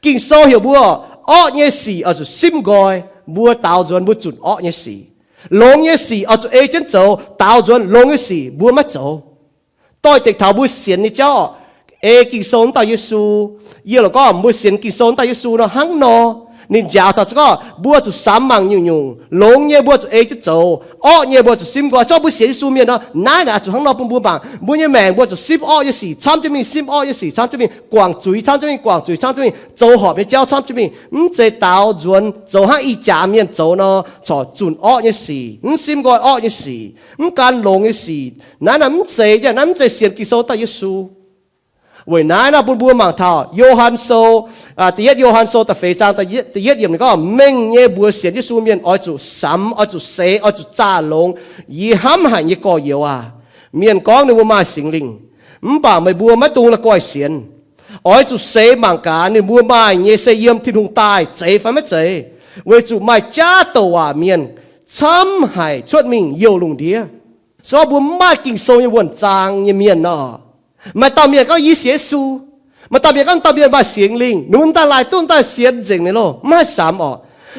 กิ่งโซเหี่ยวบัวอ้อยี่สีเอาจุซิมกอยบัวตาวจวนบัวจุนอ้อยี่สีลงยี่สีเอาจุเอเจนโจตาวจวนลงยี่สีบัวมาโจต้อยเด็กเท้าบัวเสียนนี่เจ้ากิ่งโซนตาเยซูเยี่ยแล้วก็บัวเสียนกิ่งโซนตาเยซูเนาะหังเนาะนี่ยาวถ้าก็บัวจุสามมังยุ่งยุ่งหลงเย่บัวจุเอจะโจอ้อเย่บัวจุซิมกว่าเจ้าบัวเสียสูเมียนเนาะนายน่ะจุข้างนอกปุ่มบัวบางบัวเย่แมงบัวจุซิมอ้อเย่สี่ช้ำจะมีซิมอ้อเย่สี่ช้ำจะมีกวางจุยช้ำจะมีกวางจุยช้ำจะมีโจหอบเจ้าช้ำจะมีเจดาวจวนโจห้าอีจ่าเมียนโจเนาะจ่อจุนอ้อเย่สี่ซิมกว่าอ้อเย่สี่การหลงเย่สี่นั่นน่ะเจจะนั่นเจเสียนกิโซตาเยซู为哪那不忙头？约翰说第一约翰说的非常第一页那个明夜不写的书面，爱做三，爱做四，爱做扎龙，一喊喊一个有啊，面讲你不买心灵，唔把ไม่บัวไม่ตูละก้อยเสียน爱做四มังกา你บัวไม่เนี่ยเสียมที่ทุ่งตายเจ๊ฟังไม่เจ๊为做ไม่จ้าตัวเมียนช้ำให้ชดมิงเยี่ยวลงเดียสอบบัวไม่กินโซยวนจางเมียนเนาะมาตามเมียก็ยีเสียสูมาตามเมียก็ตามเมียมาเสียงลิงนุ่นตาลายต้นตาเสียงเจ๋งเลยโลไม่สามอ๋อ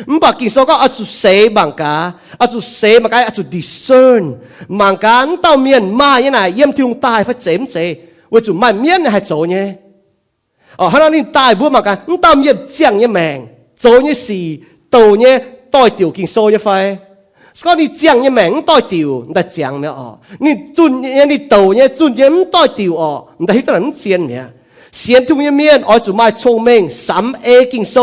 มันบอกกินโซก็อาจุเสบังกาอาจุเสบังกาอาจุ discern มังกาตามเมียมาอย่างไรเยี่ยมที่ลงตายพระเจมเจว่าจุไม่เมียนให้โจเนี่ยฮันนี่ตายบัวมังกาตามเมียเจียงเนี่ยแมงโจเนี่ยสี่โตเนี่ยต่อยเตี่ยวกินโซเนี่ยไฟก็นี่เจียงเนี่ยแมงต่อยติวแต่เจียงเนี่ยอ๋อนี่จุนเนี่ยนี่โตเนี่ยจุนเนี่ยมันต่อยติวอ๋อแต่ที่ตอนนั้นเซียนเนี่ยเซียนทุกเนี่ยเมียนอ๋อจุมาชงเมงสามกิงโซ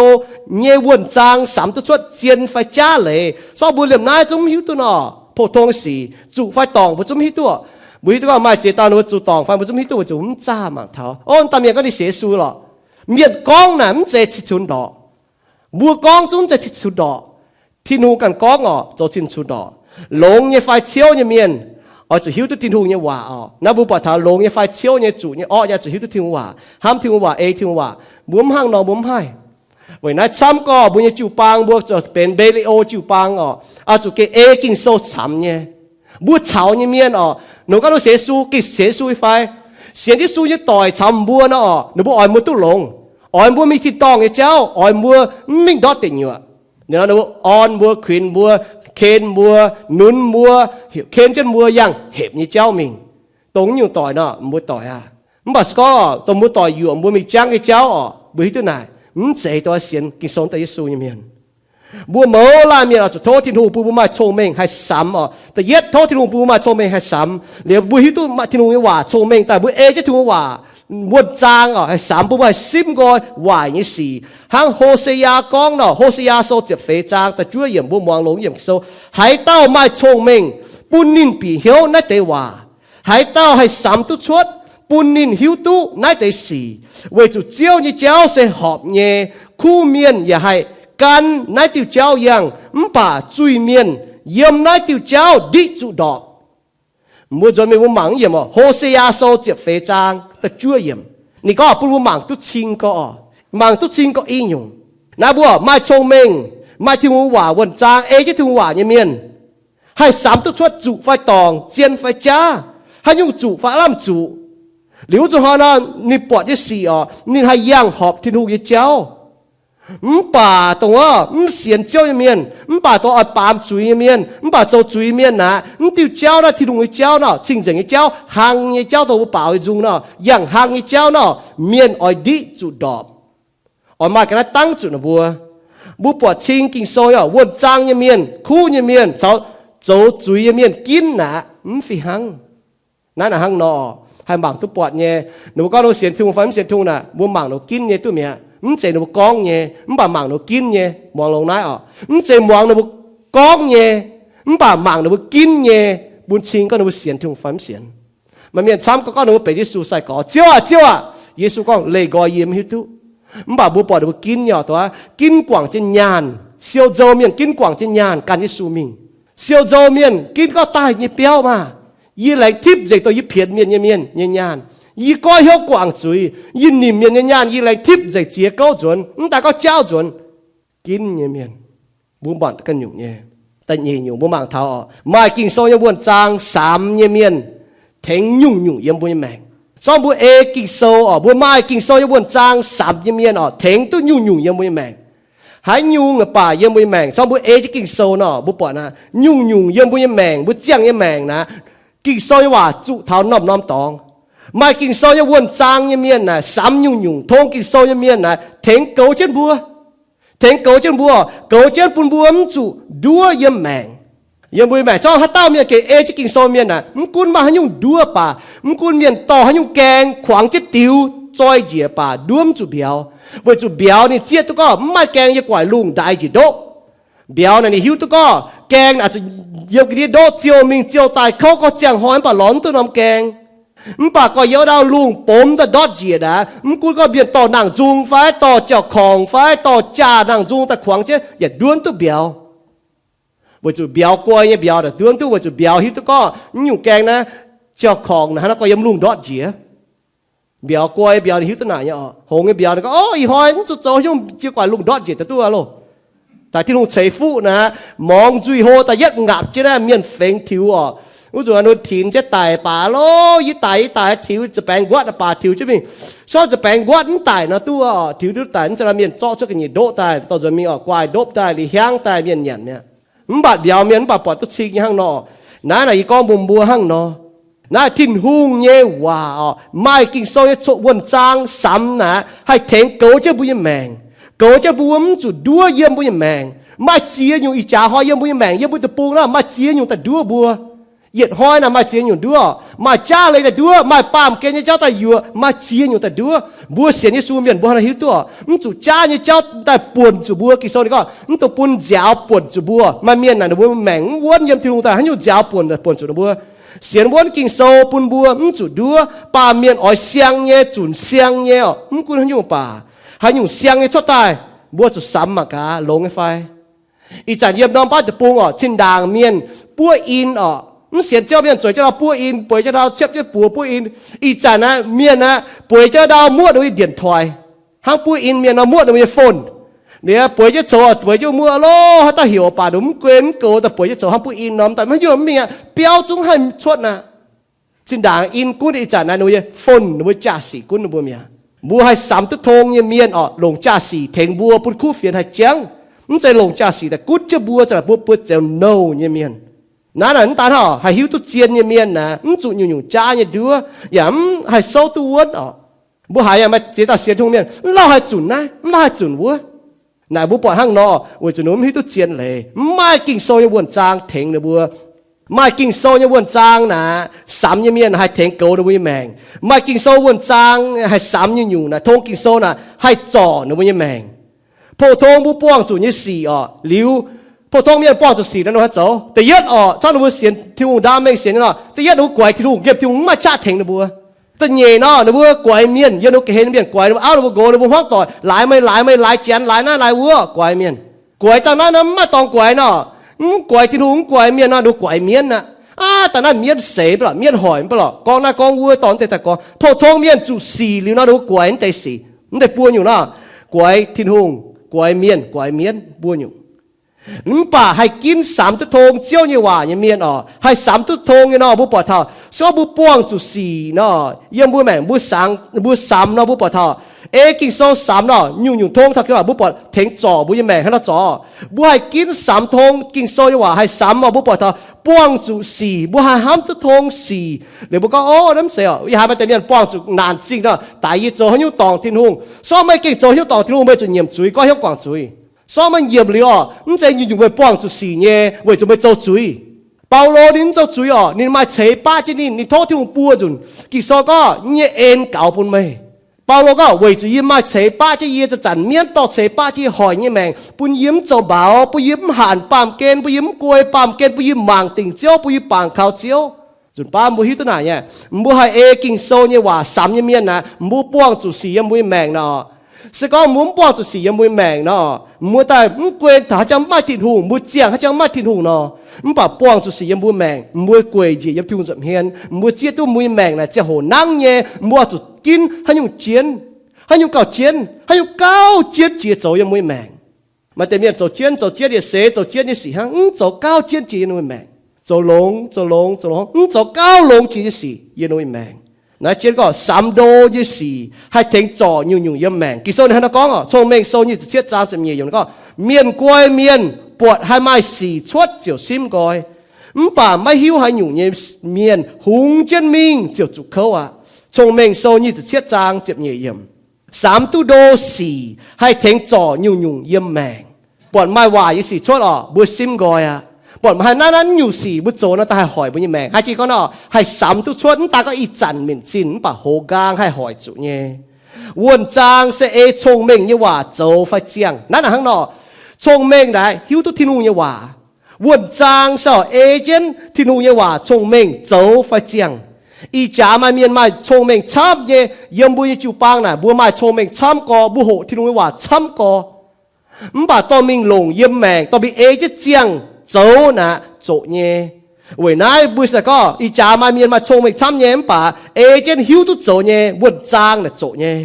เนี่ยวนจางสามตัวชดเจียนไฟจ้าเลยซอบุญเหลี่ยมนายจุ่มหิวตัวน่ะโพทองสีจุไฟตองจุ่มหิวตัวบุญตัวก็มาเจตานุจุตองไฟจุ่มหิวตัวจุ่มจ้ามังเท้าอ๋อตามเมียก็ได้เสียสูหรอเมียกองน่ะมันเจชิชุนดอกบัวกองจุ่มเจชิชุนดอกที่นูกันก้องอ๋อโจชินชุดดอหลงเนี่ยไฟเชี่ยวเนี่ยเมียนอ๋อจะหิวตัวที่นูเนี่ยว่าอ๋อนับบุปผาหลงเนี่ยไฟเชี่ยวเนี่ยจุเนี่ยอ๋ออย่าจะหิวตัวที่นูว่าห้ามที่นูว่าที่นูว่าบุ้มห้างนอบุ้มให้วันนั้นซ้ำก็บุญเนี่ยจิวปังบัวจะเป็นเบลิโอจิวปังอ๋ออาจุเกกินโซซ้ำเนี่ยบัวเฉาเนี่ยเมียนอ๋อหนูก็ต้องเสียสู้กิเสียสู้ไฟเสียที่สู้เนี่ยต่อยช้ำบัวเนาะหนูบัวอ่อยมัวตุ้หลงอ่อยบัวมีที่ตองเนี่ยเจ้าอ่อยบัวมิ่งดอดติดอยู่เนี่ยเราดูออนบัวขวินบัวเคนบัวนุนบัวเคนจนบัวยังเห็บนี่เจ้ามิง ตรงอยู่ต่อยเนาะมัวต่อยมันบอกสก็ตัวมัวต่อยอยู่มัวมีจ้างไอ้เจ้าบุยตัวไหนมันเสียตัวเสียนกินสงแต่ยิสูยังเมียนบัวเมื่อลาเมียนจะโทษที่หูปูมาโชว์เมงให้ซ้ำแต่เย็ดโทษที่หูปูมาโชว์เมงให้ซ้ำเดี๋ยวบุยตัวมาที่หูไม่ว่าโชว์เมงแต่บุยจะที่หูว่าบวจางให้ซ้ำปูมาซิมก่อนว่าอย่างนี้สิหางโฮเซียกองเนาะโฮเซียโซเจ็บเฟจางแต่ช่วยเหยียบบัวมองลงเหยียบโซให้เต้ามาโชว์เมงปุ่นนินปีเหียวนั่นแต่ว่าให้เต้าให้ซ้ำตุชดปุ่นนินหิวตู้นั่นแต่สิเวจุเจียวนี่เจ้าเสหอบเย่คู่เมียนอย่าให้กันนายติวเจ้ายังป่าจุยเมียนเยี่ยมนายติวเจ้าดิจุดอกมัวจนมีวัวหมังเยี่ยมโฮเซียโซเจ็บเฟจางแต่ช่วยเยี่ยมนี่ก็ปุ่นวัวหมังตุชิงก็หมังตุชิงก็อีหยงนาบัวมาชงเมงมาที่วัวว่าวันจางจะที่วัวว่าเนี่ยเมียนให้สามตุชดจุไฟตองเจียนไฟจ้าให้ยุ่งจุไฟล่ำจุหรือจุฮานานี่ปวดที่สี่นี่ให้ย่างหอบที่นูยี่เจ้าป่าตัวเสียนเจ้าเมียนป่าตัวไอ้ปามจุยเมียนป่าเจ้าจุยเมียนนะติวเจ้านะที่ลุงเจ้าเนาะจริงจังเจ้าหางเจ้าตัวป่าไอ้จุงเนาะอย่างหางเจ้าเนาะเมียนไอ้ดิจุดดอบออกมากันนะตั้งจุดนะบัวปวดชิงกินโซ่วนจางเมียนคู่เมียนเจ้าจุยเมียนกินนะฝีหังนั่นน่ะหังเนาะให้หมังทุกปวดเนี่ยหนูก็เราเสียนทุ่งไฟมันเสียนทุ่งน่ะบัวหมังเรากินเนี่ยตัวเมียมันเจนบุกองเนี่ยมันป่าหมังเรากินเนี่ยมองลงน้อยมันเจนมองเราบุกองเนี่ยมันป่าหมังเราบุกินเนี่ยบุญชิงก็เราเสียนทุ่งไฟมันเสียนมันเมียนซ้ำก็เราไปที่สุใส่ก่อเจ้าเยซูก็เลยก่อเยี่ยมหิตุมันป่าบัวปอดเรากินเนี่ยตัวกินกว่างเจนยานเซียวโจเมียนกินกว่างเจนยานการเยซูมิงเซียวโจเมียนกินก็ตายเนี่ยเปี้ยวมายี่แหลกทิพย์ใจตัวยี่เพียรเมียนเนี่ยยานยี่ก้อยเหี้ยวกว่างจุยยี่นิ่มเมียนยานยี่แรงทิพย์ใจเจียเก้าจวนแต่ก็เจ้าจวนกินเนี่ยเมียนบุ้มบ่อนกันอยู่เนี่ยแต่เนี่ยอยู่บุ้มบางเท้ามากินโซ่ยังบวนจางสามเนี่ยเมียนเทงยุ่งยังบุ้มแมงซ้อมบุ้มกินโซ่บุ้มมากินโซ่ยังบวนจางสามเนี่ยเมียนเทงตุ้ยุ่งยังบุ้มแมงหายยุ่งป่ายังบุ้มแมงซ้อมบุ้มจะกินโซ่เนาะบุ้มปอนะยุ่งยังบุ้มแมงบุ้มเจียงยังแมงนะกินโซ่ยังว่าจุเท้าน้อมตองมากินโซ่ยวนจางยเมียนนะสามยุ่งทงกินโซ่ยเมียนนะเถงเกาเจนบัวเถงเกาเจนบัวเกาเจนปุ่นบัวมันจุดัวยมแมงยมบุยแมงจ้องฮัตต้าเมียนเกจะกินโซ่เมียนนะมันกุนมาหันยุ่งดัวป่ามันกุนเมียนต่อหันยุ่งแกงขวางจะติวจอยเจียป่าดัวมจุเบียวเวจุเบียวนี่เจียตุก็ไม่แกงยังกว่าลุงได้จิโดเบียวนั่นนี่หิวตุก็แกงอาจจะเยอะกี่โดเจียวมิงเจียวตายเขาก็จังหอนป่าหลอนตัวน้ำแกงมันปากก็เยอะดาวลุงผมแต่ดอดเจียนะมันกูก็เบียนต่อหนังจุงไฟต่อเจ้าของไฟต่อจ่าหนังจุงแต่ขวางเจ้าอย่าด้วนตัวเบียวว่าจุเบียวกลัวเนี่ยเบียวแต่ด้วนตัวว่าจุเบียวฮิตก็อยู่แกงนะเจ้าของนะแล้วก็ยำลุงดอดเจียเบียวกลัวเบียวฮิตตัวไหนเนี่ยหงเบียวก็โอ้ยหอยจุดโจยุ่งเกี่ยวกับลุงดอดเจียแต่ตัวโลแต่ที่ลุงเฉยฟูนะมองจุยโฮแต่ยัดงับเจ้าได้เมียนเฟ้งทิวอุจจาระถิ่นจะตายป่าโลยี่ตายถิวจะแปลงวัดป่าถิวใช่ไหมชอบจะแปลงวัดนั่นตายนะตัวถิวดูตายนั่นจะเมียนจ่อช่วยกันยี่โดตายต่อจะมีกวายโดตายหรือแห้งตายเมียนหยันเนี่ยมันบาดเดียวเมียนบาดปอดตุชิงห้างนอน้าไหนก้อนบุมบัวห้างนอน้าทิ้นหุงเย่ว่าไม่กินโซ่ยโชวนจางซ้ำนะให้เถงเก๋จะบุยแมงเก๋จะบุมจุดดัวเยี่ยมบุยแมงไม่เจียอยู่อีจ่าหอยเยี่ยมบุยแมงเยี่ยมบุยตะปูนะไม่เจียอยู่แต่ดัวบัวเหยียดห้อยนะมาเจียนอยู่ด้วยมาจ้าเลยแต่ด้วยมาปามเกณฑ์เจ้าแต่อยู่มาเจียนอยู่แต่ด้วยบัวเสียนี่ซูเมียนบัวนะหิวตัวมันจู่จ้าเนี่ยเจ้าแต่ปวดจู่บัวกิโซนี่ก็มันตัวปุ่นเจ้าปวดจู่บัวมาเมียนน่ะบัวแมงวนเยี่ยมที่ลงแต่หันอยู่เจ้าปวดจู่บัวเสียนวนกินโซปุ่นบัวมันจู่ด้วยปาเมียนอ้อยเสียงเนี่ยจุนเสียงเนี่ยมันกูหันอยู่ป่าหันอยู่เสียงเนี่ยชดตายบัวจู่ซ้ำมากะลงไฟอีจันเยี่ยมน้องป้าจะปุงชินด่างเมียนปัวอินมันเสียเจ้าเมียนจ่วยเจ้าดาวปัวอินป่วยเจ้าดาวเช็บเจ้าปัวปัวอินอีจานะเมียนะป่วยเจ้าดาวมั่วโดยเดียนถอยห้างปัวอินเมียนะมั่วโดยฝนเนี่ยป่วยเจ้าโซ่ป่วยเจ้ามั่วโลฮัตตาหิวป่าดุมเกวนโกแต่ป่วยเจ้าโซ่ห้างปัวอินน้ำแต่ไม่ยอมเมียเปียวจุงให้ชดนะจินด่างอินกุ้นอีจานะหนูฝนหนูจ่าสีกุ้นหนูบัวเมียบัวให้สามตุทงเมียนลงจ่าสีเถงบัวปุ่นคู่เฟียนให้เจียงมันใจลงจ่าสีแต่กุ้นจะบัวจะบัวเปิดเจ้าโน่เมียน nãy là ta họ hay hiếu tu chiên như miền nè chủ nhung cha như đứa yếm hay sâu tu uất ở bố hay mà chế ta xiên trong miền lao hay chuẩn nè lao hay chuẩn vua nãy bố bỏ hang nọ vừa chuẩn núm hiếu tu chiên lệ mai kinh sâu như buồn trang thèn nữa bùa mai kinh sâu như buồn trang nè sắm như miền hay thèn cầu nữa bùi mèng mai kinh sâu buồn trang hay sắm như nhung nè thông kinh sâu nè hay trò nữa bùi mèng phổ thông bố buông chủ như xì ở liu phổ thông miền buông chủ xì đó nó hết dấuแต่ยัดở cho nó bùi xiên thiếu đam mê xiên nóแต่ยัดnó quậy thiếuเก็บthiếuมาชาthèn nữa bùaแต่nhẹ nó bùa quậy miềnยัดnó cái hình miền quậy nó áo nó bùa nó bùa hoắcต่อยหลายไม่หลายไม่หลายเจียนหลายหน้าหลายวัวquậy miền quậyตอนนั้นนะมาตองquậy nó quậyที่รู้quậy miền nóดูquậy miềnน่ะแต่นั้นmiềnเสพล่ะmiềnหอยเปล่ากองหน้ากองวัวตอนแต่กองพอท้องmiềnจุสีหรือน่าดูquậyแต่สีมันแต่ปัวอยู่น่ะquậyที่รู้quậy miềnปัวอยู่นึกป่าให้กิน3ตุทงเจียวนี่ว่าอย่างเมียนอ๋อให้3ตุทงนี่เนาะบุปผาชอบบุป้วงจุสีเนาะยังบุแม่งบุสังบุ3เนาะบุปผากินโซ่3เนาะยุ่งทงทักว่าบุปผาเถงจ่อบุยังแม่งให้เราจ่อบุให้กิน3ทงกินโซ่นี่ว่าให้3เนาะบุปผาป้วงจุสีบุให้ห้ามตุทง4หรือบุก็โอ้น้ำเสียอย่าให้มันแต่เมียนป้วงจุนานจริงเนาะแต่ยี่โจให้ยุ่งตองทิ้งหงชอบไม่กินโจให้ยุ่งตองทิ้งหงไม่จุเยี่ยมจุยก็ให้กวางจุยซ้อมมันเยี่ยมเลยอ๋อมันจะอยู่ไปป้องจุสีเนี่ยไว้จะไปเจ้าจุยเปาโลนี่เจ้าจุยอ๋อนี่มาเฉยป้าจีนี่นี่โทษที่มึงปัวจุนกิโซก็เนี่ยเอ็นเก่าปุ่นไหมเปาโลก็ไว้จะยิ้มมาเฉยป้าจีเยี่ยจะจันเมียนต่อเฉยป้าจีหอยเนี่ยแมงปุ่นยิ้มเจ้าบ่าวปุ่นยิ้มห่านปามเกณฑ์ปุ่นยิ้มกล้วยปามเกณฑ์ปุ่นยิ้มหมางติ่งเจียวปุ่นยิ้มปางข้าวเจียวจุนป้าบุหิตัวไหนเนี่ยบุให้กิงโซเนี่ยว่า3เนี่ยเมียนนะบุป้วงจุสียังบุแมงเนาะสก็มุ้งป้องจุสียังมุ้ยแมงเนาะมัวแต่มุ้งเกวยถ้าจังไม่ทิ้งหูมุ้ยเจียงถ้าจังไม่ทิ้งหูเนาะมุ้งป่าป้องจุสียังมุ้ยแมงมุ้ยเกวยจียังทิ้งจำเฮียนมุ้ยเจียตัวมุ้ยแมงน่ะจะโหนั่งเย่มัวจุดกินให้ยุ่งเจียนให้ยุ่งเก่าเจียนให้ยุ่งเก่าเจียนเจียโจยังมุ้ยแมงมาแต่เนี่ยโจเจียนเดี๋ยวเสโจเจียนนี่สี่ห้างโจเก้าเจียนจียังมุ้ยแมงโจหลงโจเก้าหลงจียังสี่ยังมุ้ยแมงนายเจนก็3โดยี่สี่ให้เทงจ่อยุ่งยี่แมงกิโซนี่ฮะนักก้องอ่ะชงเมงโซนี่จะเชียดจางจะมีอยู่ก็เมียนกล้วยเมียนปวดให้ไม้4ชวดเจียวซิมก้อยป่าไม่หิวให้ยุ่งยี่เมียนหุงเจนมิงเจียวจุกเขาอ่ะชงเมงโซนี่จะเชียดจางจะมีอยู่3ตุโด4ให้เทงจ่อยุ่งยี่แมงปวดไม่ไหวยี่4ชวดอ่ะบุซิมก้อยอ่ะปวดมาให้นั้นอยู่4บุโจนะแต่ให้หอยบุญแมงให้จีก็เนาะให้3ทุกชวนตาก็อีจันเหม็นจินป่ะโหกางให้หอยจุเนี่ยวนจางเสชงเมงยี่ว่าโจไฟเจียงนั่นน่ะข้างนอกชงเมงได้หิวตุที่นู่นยี่ว่าวนจางเสเจนที่นู่นยี่ว่าชงเมงโจไฟเจียงอีจ๋ามาเมียนมาชงเมงช้ำเนี่ยยังบุญจูปังน่ะบัวมาชงเมงช้ำกอบุโหที่นู่นยี่ว่าช้ำกอป่ะตอมิงลงยี่แมงตอบีจะเจียงโจนะโจเนี่ยเว้ยนายบุษก็อีจามาเมียนมาชงไม่ช้ำเนี่ยป่ะเจนหิวตุโจเนี่ยวนจางน่ะโจเนี่ย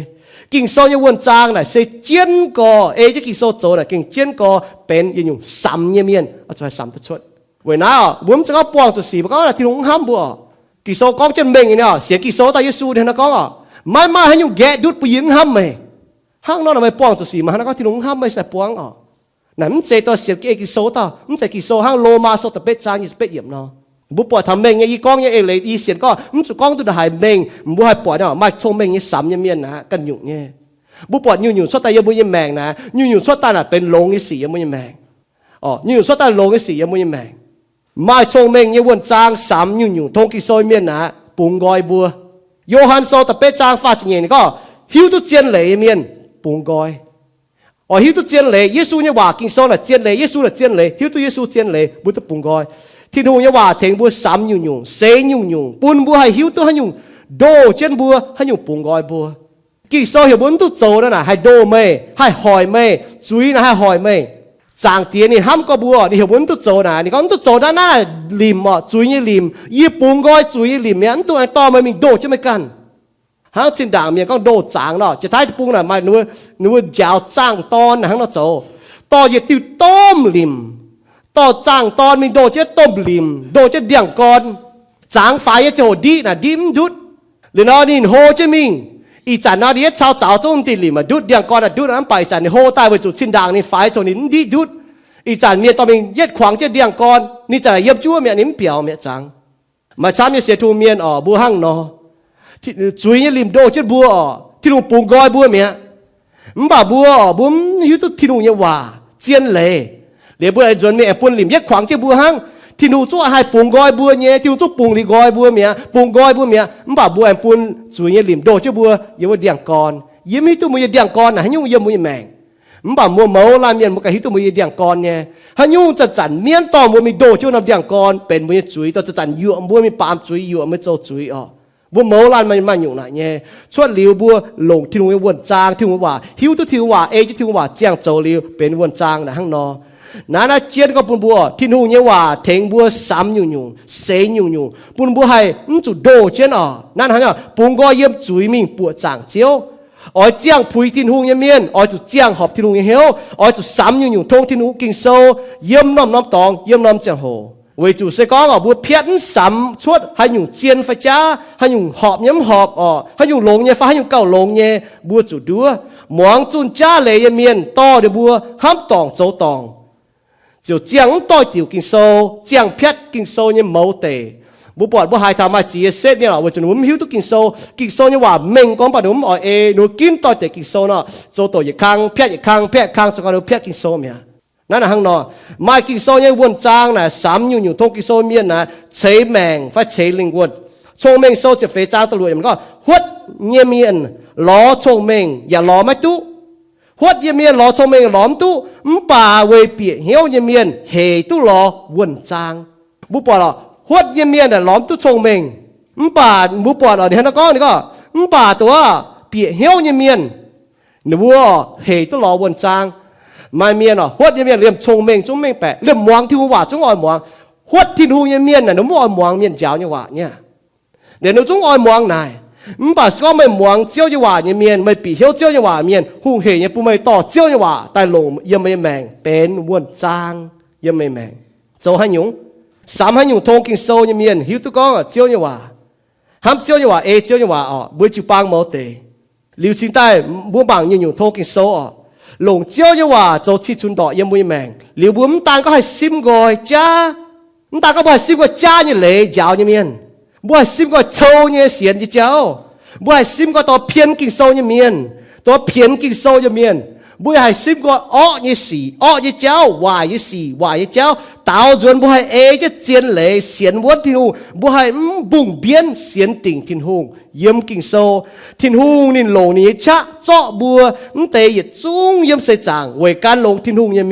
กิ่งโซเนี่ยวนจางน่ะเสียเจียนก็จะกิ่งโซโจน่ะกิ่งเจียนก็เป็นยังอยู่3เนี่ยเมียนเอาใจ3ตุชดเว้ยนายบุ้มจะก็ป้องจุด4ก็ที่ลงห้ามบัวกิ่งโซก็จะเบ่งเนี่ยเสียกิ่งโซตายสูเนี่ยนะก็ไม่ให้อยู่แกะดุดไปยิงห้ามไหมห้างนอนทำไมป้องจุด4มาแล้วก็ที่ลงห้ามไม่ใส่ป้องอ๋อนั่นมันเจตัวเสียบกิโซต่อมันเจกิโซห้างโลมาโซตะเป็ดจางยี่เป็ดเยี่ยมเนาะบุปผาทำเมงยี่ก้องยี่เลยยี่เสียนก็มันจุก้องตัวหายเมงบุหายปล่อยเนาะมาชงเมงยี่3ยี่เมียนนะกันยุ่งเนี่ยบุปผายุ่งชดตายยี่บุญยี่แมงนะยุ่งชดตายน่ะเป็นลงยี่4ยี่บุญยี่แมงอ๋อยุ่งชดตายลงยี่4ยี่บุญยี่แมงมาชงเมงยี่วนจาง3ยุ่งทงกิโซเมียนนะปุงกอยบัวโยฮันโซตะเป็ดจางฟาจิเงนี่ก็หิวตุเจียนเลยเมียนปุงกอยอ๋อหิวตุเจียนเลยเยซูเนี่ยว่ากินโซน่ะเจียนเลยเยซูน่ะเจียนเลยหิวตุเยซูเจียนเลยบุตรปุงกอยที่นู่นเนี่ยว่าเถงบัว3ยุ่งเสยยุ่งปุนบัวให้หิวตุให้ยุ่งโดเจียนบัวให้ยุ่งปุงกอยบัวกินโซเหี่ยวบุญตุโจนั่นน่ะให้โดไม่ให้หอยไม่จุยนะให้หอยไม่จางเตียนี่ห้ามก็บัวนี่เหี่ยวบุญตุโจน่ะนี่ก็ตุโจนั่นน่ะลิมอ่ะจุยนี่ลิมยี่ปุงกอยจุยลิมเนี่ยอันตัวไอ้ต่อไม่มีโดจะไม่กันหางจินด่างเมียก็โดจางเนาะจะท้ายปุ้งน่ะมาหนูยาวจ้างตอนหางเนาะโจต่ออย่าติวต้มลิมต่อจ้างตอนมีโดจะต้มลิมโดจะเดี่ยงก่อนจางไฟจะโหดีน่ะดิมดุดหรือเนาะนี่โหจะมิงอีจันนาดีชาวเจ้าจงติลิมมาดุดเดี่ยงก่อนน่ะดุดน้ำไปจันนี่โหตายไปจุดจินด่างนี่ไฟโจนี่ดีดุด อีจานเมียตอนเป็นเย็ดขวางเจ็ดเดียงก่อนนี่จะเย็บชั่วเมียนิ่มเปียวเมียจังมาช้ำเนี่ยเสียทูเมียนบัวหั่งนอที่จุยเนี่ยริมโดเจ็ดบัวที่ลุงปูงก้อยบัวเมียบ่าบัวบัวหิวตุที่ลุงเนี่ยว่าเจียนเลยเดี๋ยวบัวไอ้จวนเมียปุ่นริมเย็ดขวางเจ็ดบัวหั่งที่ลุงจู่ให้ปูงก้อยบัวเนี่ยที่ลุงจู่ปูงลีก้อยบัวเมียปูงก้อยบัวเมียบ่าบัวไอ้ปุ่นจุยเนี่ยริมโดเจ็ดบัวเยาว่าเดียงก่อนยิ้มให้ตัวมือเดียงก่อนนะให้ยุ่งเยี่ยมมือแมงบ่ามัวเมาลาเมียนมันก็หิตัวมือเดียงก่อนเนี่ยให้ยุ่งจะจันเมียนต่อมัวมีโดเจ้านำเดียงก่อนเป็นมือจุยต่อจะจันยั่วมัวมีปามจุยยั่วมือเจ้าจุยบัวเมาลานมันอยู่ไหนเนี่ยชวดลิวบัวลงที่ลุงวนจางที่ลุงว่าหิวตัวที่ลุงว่าจะที่ลุงว่าเจียงโจลิวเป็นวนจางนะข้างนอนาเจียนก็ปุ่นบัวที่ลุงเนี่ยว่าเถงบัวซ้ำอยู่เสยอยู่ปุ่นบัวให้จุดโดเจียนนั่นฮะเนี่ยปุ่นก็เยี่ยมจุยมิงปวดจางเจียวอ้อยเจียงพุยที่หุงเมียนอ้อยจุดเจียงหอบที่หุงเหี่ยวอ้อยจุดซ้ำอยู่ทงที่หุงกิ่งโซเยี่ยมน้อมตองเยี่ยมน้อมเจียงโหเวจุเสกองบัวเพี้ยนซ้ำชวดให้อยู่เจียนไฟจ้าให้อยู่หอบย้ำหอบให้อยู่หลงเนี่ยฟ้าให้อยู่เก่าหลงเนี่ยบัวจุดดัวหมองจุนจ้าเลยเมียนต่อเดี๋ยวบัวห้ามตองโจตอง就将ต่อยติ๋วกิ่งโซ将เพี้ยนกิ่งโซเนี่ยเมาเตบุปผาบุหายทำมาจีเสร็จเนี่ยว่าจะหนุ่มหิวตุกินโซเนี่ยว่าเม่งก้อนปะหนุ่มหนูกินต่อแต่กินโซเนาะโจโตอีกครั้งเพี้ยอีกครั้งจนกระทั่งเพี้ยกินโซเมียนั่นนะฮังเนาะมากินโซเนี่ยวนจางนะซ้ำอยู่ทงกินโซเมียนะเฉยแมงฟ้าเฉยลิงวนชงเม่งโซจะเฟจ้างตะลุยมันก็หดเยี่ยเมียนล้อชงเม่งอย่าล้อไม่ตุหดเยี่ยเมียนล้อชงเม่งล้อมตุป่าเวเปียเหี้ยวเยี่ยเมียนเฮตุล้อวนจางบุปผาหดเยี่ยมเมียนล้อมตุชงเมงป่าบุปผาเดี๋ยวนะก็นี่ก็ป่าตัวเปียเหี้ยวเยี่ยมเมียนหนูว่าเฮตุล้อวนจางมาเมียนหดเยี่ยมเมียนเรียมชงเมงแปะเรียมมวงที่หัวจงอ่อยมวงหดที่หูเยี่ยมเมียนน่ะหนูอ่อยมวงเมียนเจ้าเนี่ยว่าเนี่ยเดี๋ยวหนูจงอ่อยมวงนายป่าก็ไม่มวงเจ้าเนี่ยว่าเนี่ยเมียนไม่ปีเหี้ยวเจ้าเนี่ยว่าเมียนหูเฮเนี่ยปุ่มไม่ต่อเจ้าเนี่ยว่าแต่ลงยังไม่แมงเป็นวนจางยังไม่แมงโจให้หยงสามให้อยู่ทงกินโซยเมียนหิวตุกองเจียวเนี่ยว่าห้ามเจียวเนี่ยว่าเจียวเนี่ยว่าบัวจูปังโมเตลิวชิงใต้บัวบางอยู่ทงกินโซหลงเจียวเนี่ยว่าโจชิจุนดอยังมวยแมงลิวบัวมตานก็ให้ซิมกอยจ้ามตานก็บ่ให้ซิมกอยจ้าเนี่ยเลยเจ้าเนี่ยเมียนบัวให้ซิมกอยโชเนี่ยเสียนเจ้าบัวให้ซิมกอยตัวเพี้ยนกินโซเนี่ยเมียนตัวเพี้ยนกินโซเนี่ยเมียนบัวให้ซิมก็เนี่ยสีเนี่ยเจ้าว่าเนี่ยสีว่าเนี่ยเจ้าตาวจวนบัวให้จะเจียนเลยเสียนวนทินหูบัวให้บุ่งเบียนเสียนติ่งทินหูเยี่ยมกิ่งโซทินหูนี่หลงนี่ชะเจาะบัวเตยจุ้งเยี่ยมเสจางเวการลงทินหูเมียน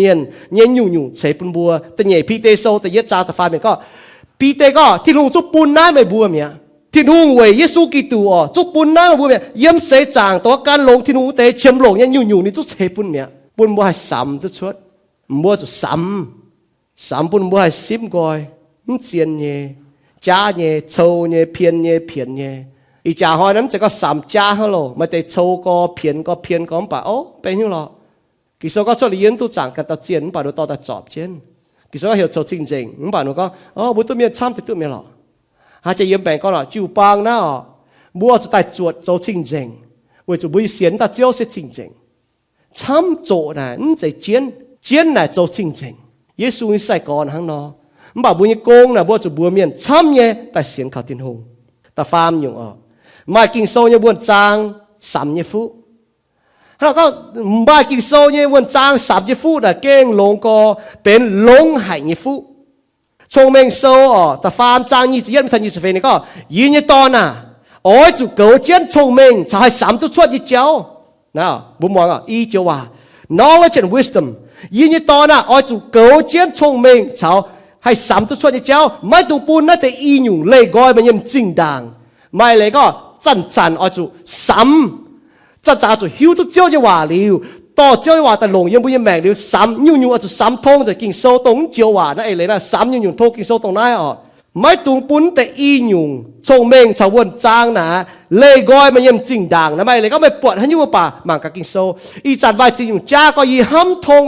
เนี่ยอยู่ใช้ปุ่นบัวแต่เนี่ยพีเตโซแต่เยจ้าแต่ฟ้าเป็นก็พีเตก็ทินหูจุปุ่นน้าไม่บัวเมียที่นุ่งเวยเยซูกิตูจุปุ่นน้าบัวเนี่ยเยี่ยมเสจางตัวการลงที่นุ่งเตะเชื่อมหลงเนี่ยอยู่นี่จุเสปุ่นเนี่ยปุ่นบัวให้ซ้ำจุดชดบัวจุซ้ำปุ่นบัวให้ซิมกอยเจียนเนี่ยจ้าเนี่ยโชเนี่ยเพียนเนี่ยอีจ่าหอยนั้นจะก็ซ้ำจ้าฮัลโหลมาแต่โชก็เพียนก็ป่ะโอ้เป็นยังหรอกิโซก็ชดเลี้ยงตุจางกันตะเจียนป่ะดูต่อตะจอบเช่นกิโซก็เหี่ยวโชจริงป่ะหนูก็บุตรเมียช้ำติดตัวเมียหรอหาจะเยี่ยมแปลงก็หรอจูปังนะบัวจะได้จวดโจจริง为就为显得就是真正，参做呢，你在见呢做真正。耶稣你晒讲行咯，唔把每一讲呢，บัว就บัวเมียน参嘢，但显靠天空，但ฟาร์ม用มากินโซเนี่ยบัวจางสามเยฟูแล้วก็มากินโซเนี่ยบัวจางสามเยฟูแต่เก่งลงก็เป็นลงหายเยฟูชงเมงโซแต่ฟาร์มจางยี่สิบเย็นทันยี่สิบเฟนี่ก็ยืนยี่ตอนน่ะโอ้ยจุกเกาเจียนชงเมงจะให้สามตัวชวดยี่เจ้านะบุมมองอีเจ้าว่า knowledge and wisdom ยืนยี่ตอนน่ะโอ้ยจุกเกาเจียนชงเมงเช้าให้สามตัวชวดยี่เจ้าไม่ตัวปูนน่ะแต่อีหยุ่งเล่ก้อยมันยังจริงดังไม่เลยก็จันโอ้ยจุสามจะจุหิวตัวเจ้าจะว่าเลี้ยวต่อเจ้าว่าแต่หลงยังไม่ยังแมงเลี้ยวสามยุ่งอาจจะสามทงจะกินโซตรงเจ้าว่านั่นเองเลยนะสามยุ่งทงกินโซตรงไหนไม่ตุงปุ้นแต่อีหยุ่งชงเมงชาววนจางนะเลยก้อยมันยังจริงดังนะไม่เลยก็ไม่ปวดให้ยุ่งป่ามังกกินโซอีจัดใบจริงอยู่จ้าก็ยีห้ำทง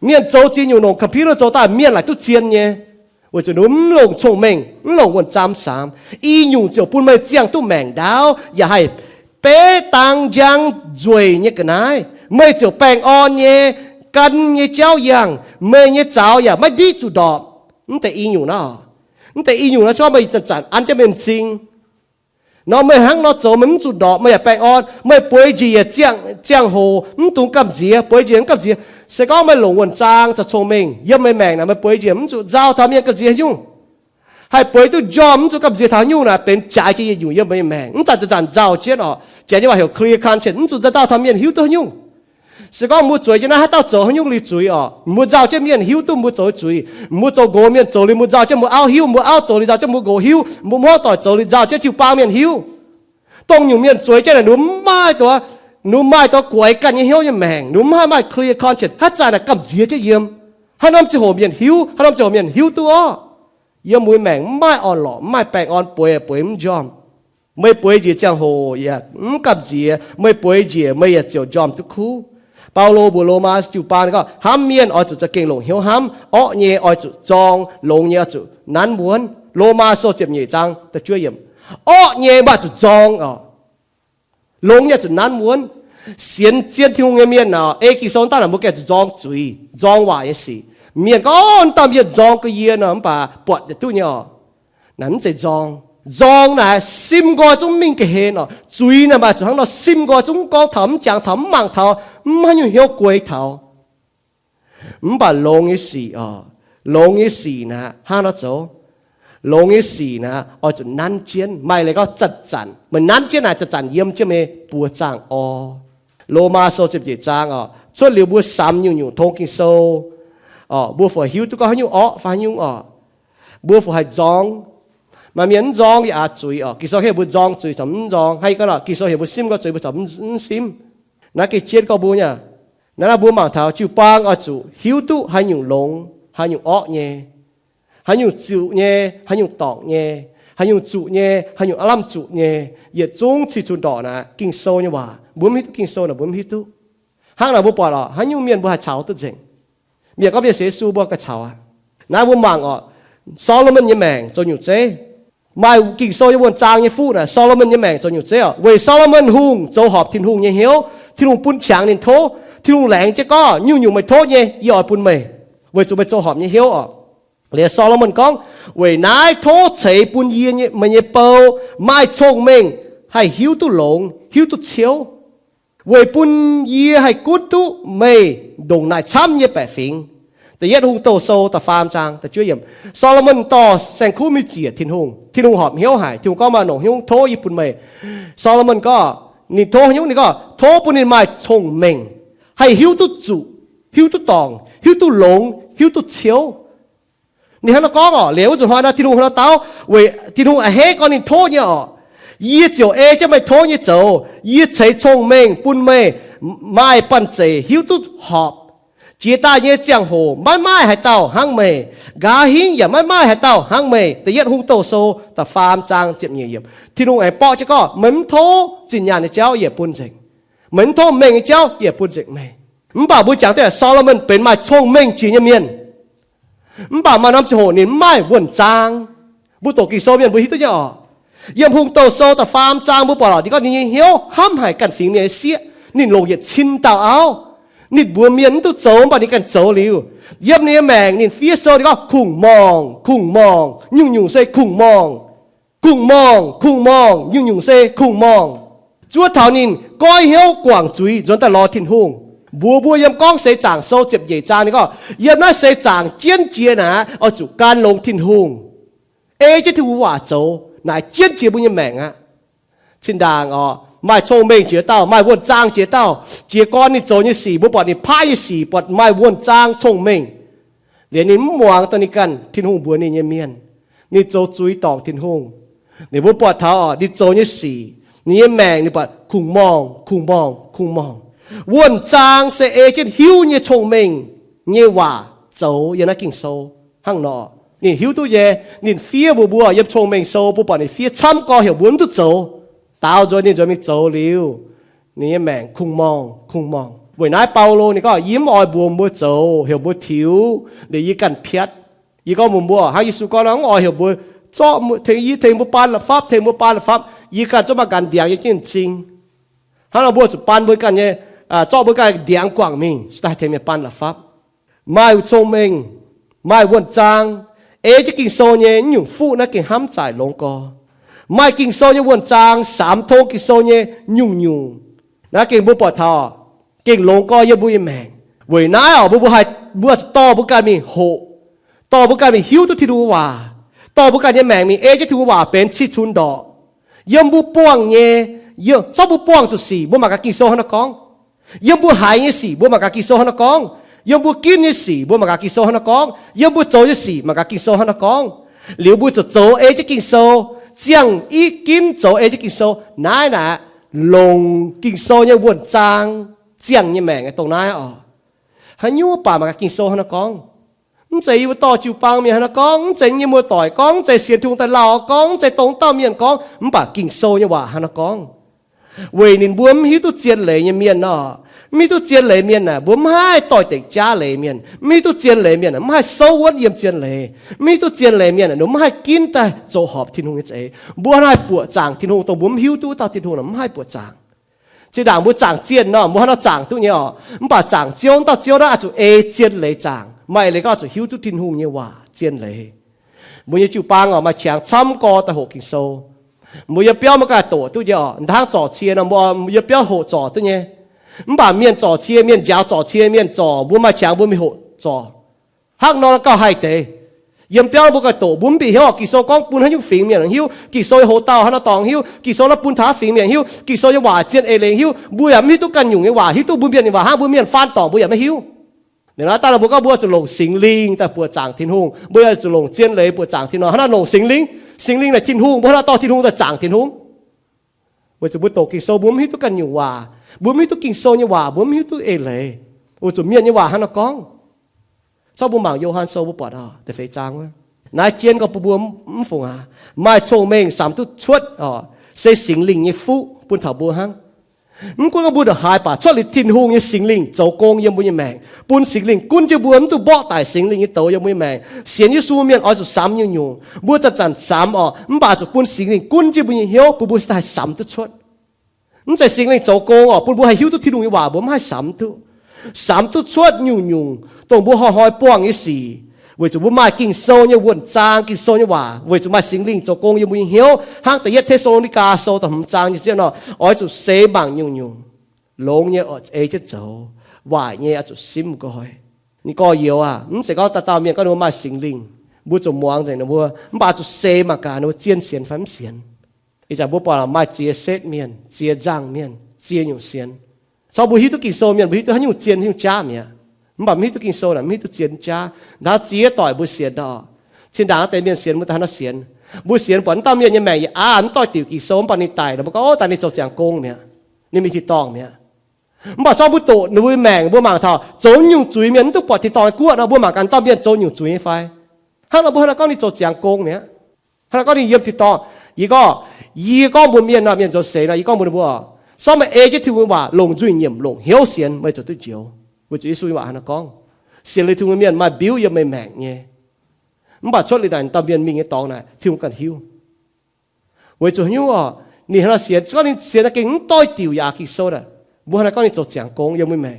เมียนโจจีนอยู่หนองคำพิโรโจตาเมียนหลายตุเจียนเนี่ยว่าจะนุ่มลงชงเมงลงวนจำสามอีหยุ่งเจ้าปุ้นไม่เจียงตุแมงดาวอย่าให้เป๊ตังยังจวยเนี่ยกันนายไม่เจ้าแปลงอ่อนเนี่ย cần như cháu yang mê như cháu ya mới đi chủ đỏ nó tại y nhủ nó cho mày chặt ăn cho mình xin nó mới hăng nó chỗ mình chủ đỏ mày bẹn on mày bơi gì giang hồ mình tung cầm gì bơi gì cầm gì sẽ có mày lồng quần trang cho thông minh yếm mày mèn là mày bơi gì mình chủ giao tham gia cầm gì nhung hay bơi tôi jom cho cầm gì thằng nhung là bên trái chỉ nhung yếm mày mèn mình chặt giao chết nó chỉ như vậy hiểu clear conscience mình chủ giao tham gia hiểu tôi nhung sẽ có mua chuối cho nó hát tao chỗ nhung lì chuối mua giao cho miền hiếu tu mua chỗ chuối mua chỗ gỗ miền chỗ lì mua giao cho mua áo hiếu mua áo chỗ lì giao cho mua gỗ hiếu mua mua tỏi chỗ lì giao cho chịu bao miền hiếu tông nhung miền chuối cho là núm maiตัวquậyกันยังเหี้ยวยังแมงnúมให้ไม่ clear conscience ฮัจจานะกับเจียจะเยี่ยมให้น้ำจะโหมีนหิวให้น้ำจะโหมีนหิวตัวเยี่ยมมวยแมงไม่อ่อนหล่อไม่แปลงอ่อนป่วยมันยอมไม่ป่วยจีจังโหอยากกับเจียไม่ป่วยจีไม่อยากเจียวยอมทุกคู่เปาโลบุโลมาจูปานก็ห้ามเมียนอ่อยจุจะเก่งลงเหี้ยวห้ามอ้อเย่อ่อยจุจองลงเย่จุนั้นม้วนโลมาโซเจ็บเย่จังแต่ช่วยเยี่ยมอ้อเย่มาจุจองลงเย่จุนั้นม้วนเสียนที่โรงเรียนน่ะกิโซนตั้งแต่เมื่อกี้จะจองจุยจองว่าอย่างสิเมียนก็ตามเย็นจองก็เย็นน่ะมันป่าปวดตัวเนี่ยนั่นจะจองน่ะซิมก็จงมิ่งก็เห็นน่ะจุยน่ะมาจงเราซิมก็จงก้าวถมจางถมมังเท้ามันอยู่เหี่ยวกล้วยเท้ามันป่าลงอย่างสิลงอย่างสินะห้าเราโจลงอย่างสินะเอาจุดนั้นเจียนไม่เลยก็จัดจันเหมือนนั้นเจียนน่ะจัดจันเยี่ยมเจ้าเมย์ปัวจางโลมาโซสิบเจ็ดจางช่วยเหลือบัวสามอยู่ทงกิโซบัวฝอยหิวตุก็ให้อยู่ฟ้ายุ่งบัวฝอยจองมาเมียนจองอย่าจุยกิโซให้บัวจองจุยสำจองให้ก็ล่ะกิโซให้บัวซิมก็จุยบัวสำซิมนักเจียนก็บัวเนี่ยนั่นบัวหมากเท้าจิวปางจุหิวตุให้อยู่ลงให้อยู่เนี่ยให้อยู่จิวเนี่ยให้อยู่ตอกเนี่ยให้อยู่จุเนี่ยให้อยู่อลัมจุเนี่ยอย่าจงชิจุนดอนะกินโซเนี่ยว่าบุ้มฮิตุกินโซนะบุ้มฮิตุห้างเราบุปผาให้ยุ่งเมียนบุหาเฉาตัวเจงเมียก็เบียเสียสู้บุกระเฉาน้าบุ้มมังซอโลมอนยังแมงจนอยู่เจ้ไม่กินโซยังวนจางยังฟูน่ะซอโลมอนยังแมงจนอยู่เจ้เว้ซอโลมอนหุงโจหอบทิ้งหุงยังเหี้ยวทิ้งหุงปุ่นฉางนินโททิ้งหุงแหลงเจ้ก็ยุ่งไม่โทยังย่อยปุ่นเมย์เว้จูไปโจหอบยังเหี้ยวเรียซอโลมอนก้องเว้นายโทเฉยปุ่นเยี่ยเนี่ยมันยังเปาไม่ชงเมงให้หิวตุหลงหิวตุเชียวเว้ปุ่นเยี่ยให้กุดตุไม่ดงนายช้ำเยี่ยแปะฟิงแต่ยัดหุงโตโซแต่ฟาร์มจางแต่ช่วยเยี่ยมซอโลมอนต่อแสงคู่มีเจียทิ้งหุงหอบเหี้ยวหายทิ้งก็มาหนงหิวโทญี่ปุ่นไม่ซอโลมอนก็นี่โทหิวนี่ก็โทปุ่นนี่ไม่ชงเมงให้หิวตุจุหิวตุตองหิวตุหลงหิวตุเชียวนี่ฮันก็เหลวจุดหอยนะที่ลุงเราเต้าเว้ที่ลุงเฮก็นี่โทเนี่ยยี่เจียวจะไม่โทยี่เจียวยี่ใช้ชงเมงปุ่นเมย์ไม่ปั่นเจหิวตุหอบเจียตาเนี่ยจังโหไม่ให้เต้าหังเมย์กาหิงอย่าไม่ให้เต้าหังเมย์แต่ยัดหุงโตโซแต่ฟาร์มจางเจ็บเยี่ยมที่ลุงปอจะก็เหมือนโทจินยาในเจ้าเหยียบปุ่นเจงเหมือนโทเมงเจ้าเหยียบปุ่นเจงเมย์มันบ่าบุญจังแต่ซอโลมอนเป็นมาชงเมงจีเมียนมันบ่ามาน้ำโจนี่ไม่วนจางบุตรกิโซเมียนบุฮิตุยอเยี่ยมพุงโตโซแต่ฟาร์มจางบุปผาที่ก็นี่เหี้ยวห้ามหายกันฝีเมียเสียนี่ลงเหยียดชินเต่าเอานี่บัวเมียนตุโจมป่ะนี่กันโจลิวเยี่ยมนี่แมงนี่ฟีโซนี่ก็คุ้งมองยุ่งเซคุ้งมองยุ่งเซคุ้งมองจัวเท่านินก้อยเหี้ยวกว่างจุยจนแต่รอทิ้งหุงบัวเยี่ยมก้องเสจางโซเจ็บใหญ่จางนี่ก็เยี่ยมน่าเสจางเจียนะเอาจุการลงทิ้งหุงจะถือว่าโจนายเจียนเจียบุญยังแมงชินดางไม่ชงเมงเจียเต้าไม่วนจางเจียเต้าเจียก้อนนี่โจนี่สี่บุปผานี่พายสี่ปอดไม่วนจางชงเมงเดี๋ยวนี้หมวงตอนนี้กันทิ้งหุงบัวนี่เมียนนี่โจจุยตอกทิ้งหุงนี่บุปผาเท้านี่โจนี่สี่นี่แมงนี่ปอดคุ้งมองวนจางเสเจนหิวเนี่ยชงเมงเนี่ยว่าโจยังนักกินโซห้างนอนี่หิวตัวเย่นี่เฟียบัวยับชงเมงโซบุปผานี่เฟียช้ำก็เหี่ยวบุญตุโจตาวจอยนี่จะมีโจลิวนี่แมงคุ้งมองเวนายเปาโลนี่ก็ยิ้มอ่อยบัวโจเหี่ยวบัวถิวเดี๋ยวยี่กันเพียดยี่ก็มุมบัวหายิสุก็น้องอ่อยเหี่ยวบัวเจาะเทยี่เทงบัวปานละฟับยี่กันจะมากันเดียงยังจริงหาเราบัวจุปานบัวกันเนี่ย cho bữa cái điang quảng mình sai thêm miền pan là pháp mai trông mình mai quân trang chỉ kinh sâu nhé nhung phụ nó kinh hám giải lông co mai kinh sâu nhé quân trang sám thô kinh sâu nhé nhung nó kinh bố bỏ thọ kinh lông co như bùi mèn với nãy bố hai bố to bố cái mình hộ to bố cái mình hiu tu thi đua hòa to bố cái nhé mèn mình chỉ thi đua hòaเป็นชิชุนดอยังบป้วงเนี่ยยังชอบป้วงจุดสี่บ่มากกินโซ่ฮันกองยังบหายเนี่ยสี่บ่มากกินโซ่ฮันกองยังบกินเนี่ยสี่บ่มากกินโซ่ฮันกองยังบโจเนี่ยสี่มากกินโซ่ฮันกองเหลียวบุจะโจจะกินโซ่เจียงอีกินโจจะกินโซ่นายน่ะลงกินโซ่เนี่ยวนจางเจียงเนี่ยแม่งตรงนายอ๋อฮันยูป่ามากกินโซ่ฮันกองใจว่าต่อจิวปังเมียนะก้องใจยี่มัวต่อยก้องใจเสียทุงแต่เหล่าก้องใจตรงเต้าเมียนก้องมันป่ากิ่งโซเนี่ยว่าฮะนะก้องเวนินบัวมีตุเจียนเหลยเมียนน่ะมีตุเจียนเหลยเมียนน่ะบัวไม่ให้ต่อยเตะจ้าเหลยเมียนมีตุเจียนเหลยเมียนน่ะไม่ให้โซวัดเยี่ยมเจียนเหลยมีตุเจียนเหลยเมียนน่ะหนูไม่ให้กินแต่โจหอบทิ้งหงเจ๊บัวให้ปวดจางทิ้งหงตัวบัวหิวตู้เต้าทิ้งหงน่ะไม่ให้ปวดจางจีด่างบัวจางเจียนเนาะบัวให้เราจางตู้เนี่ยอ๋อมันป่าจางเจียวต่อเจียวได้อาจจะเจียนเหลยจางไม่เลยก็จะหิวทุกทินหุงเนี่ยว่าเจียนเลยมุยจูปังออกมาเฉียงช้ำกอแต่หกกิโซมุยเปี้ยวมันก็ตัวตัวเดียวทางจ่อเชียนะมุยเปี้ยวหกจ่อตัวเนี่ยมันบ่าเมียนจ่อเชียเมียนยาวจ่อเชียเมียนจ่อบุ้มมาเฉียงบุ้มมีหกจ่อหักนอนก็ให้เตะยังเปี้ยวมันก็ตัวบุ้มปีหิวกิโซก้องปูนให้ยุ่งฝีเมียนหิวกิโซหัวเต่าให้เราตองหิวกิโซแล้วปูนท้าฝีเมียนหิวกิโซจะว่าเจียนเอเลงหิวบุยไม่ตุกันยุ่งเนี่ยว่าหิวตู้บุ้มเมียนเนี่ยว่าห้าบุ้มเมียนฟันตองบุยไม่หิวเดี๋ยวนะตาเราบอกว่าบัวจะลงสิงลิงแต่ปวดจางทิ้งหุงบัวจะลงเจียนเลยปวดจางทิ้งนอนถ้าลงสิงลิงในทิ้งหุงบัวถ้าต่อทิ้งหุงแต่จางทิ้งหุงบัวจะบัวโตกินโซบัวไม่ตุกันอยู่ว่าบัวไม่ตุกินโซเนี่ยว่าบัวไม่ตุเอเลยบัวจะเมียนเนี่ยว่าฮันนักก้องชอบบัวหมางโยฮันโซบัวปวดแต่เฟยจางวะนายเจียนกับบัวไม่ฟงไม่ชงเมงสามตุชดเสสิงลิงเนี่ยฟูปุ่นเถาบัวฮังมันก็บูดหายป่ะชอบลิทินหงยี่สิงลิงโจโกงยังบุญยังแมงปุนสิงลิงกุนจะบัวมันตัวบ่อตายสิงลิงยี่โตยังบุญยังแมงเสียนยี่สูเมียนอ้อยสุดสามยังอยู่บัวจะจันสามมันป่าจะปุนสิงลิงกุนจะบุญยังเหี้ยวปุบัวตายสามตัวชดมันใจสิงลิงโจโกงปุนบัวให้หิวตัวที่ลุงยี่ว่าบัวไม่ให้สามตัวชดยุ่งตรงบัวหอยป้วงยี่สี่เวจุบุมากินโซเนี่ยวนจางกินโซเนี่ยว่าเวจุมาสิงลิงโจโกงยังบุญเหี้ยวห้างแต่ยัดเทโซนิกาโซแต่ผมจางยี่เจ้าเนาะอ้อยจุเสบังยุ่งลงเนี่ยจะโจว่าเนี่ยจุซิมก็ให้นี่ก็เยอะมันจะก็ตาเมียก็นึกว่าสิงลิงบัวจุมวางใจนะบัวมันบาจุเสมาการนึกว่าเจียนเสียนฟันเสียนอีจากบัวปล่อยมาเจียเซตเมียนเจียจางเมียนเจียอยู่เสียนชอบบัวฮิตุกินโซเมียนบัวฮิตุให้อยู่เจียนให้อยู่จ้าเมียมันแบบฮิตุกินโซน่ะฮิตุเจียนจ้าถ้าเจียต่อยบัวเสียนดอเช่นด่างแต่เมียนเสียนบัวทานเสียนบัวเสียนปอนตาเมียนยังแม่ยมันต่อยติ๋วกินโซมันปานนี้ตายแล้วมันก็โอ้ตานี่โจจางโกงเมียนี่มีที่ต้องเมียมันบอกชอบบุตรหนูแมงบัวหมางทอโจนอยู่จุยเมียนตุกปอดที่ตอยกู้นะบัวหมางกันต้อมเมียนโจนอยู่จุยไฟถ้าเราบัวเราก็นี่โจเจียงโกงเนี่ยถ้าเราก็นี่เยี่ยมที่ตออีก็บุญเมียนนะเมียนโจเสนะอีก็บุญบัวซ้อมเอจะถือว่าลงจุยเยี่ยมลงเหี้ยวเสียนไม่จะตุ้ยเจียวบุตรอิสุยว่าฮันก้องเสียเลยถือเมียนมาบิ้วยังไม่แมงเนี่ยมันบอกชดเลยดันต้อมเมียนมีเงี้ยตองนะถือกันหิวเวจุหิวนี่เราเสียก็นี่เสียตะเก่งต้อยติ๋วยาคิโซดะบัวนั้นก็นี่จะเจียงกงยังไม่แม่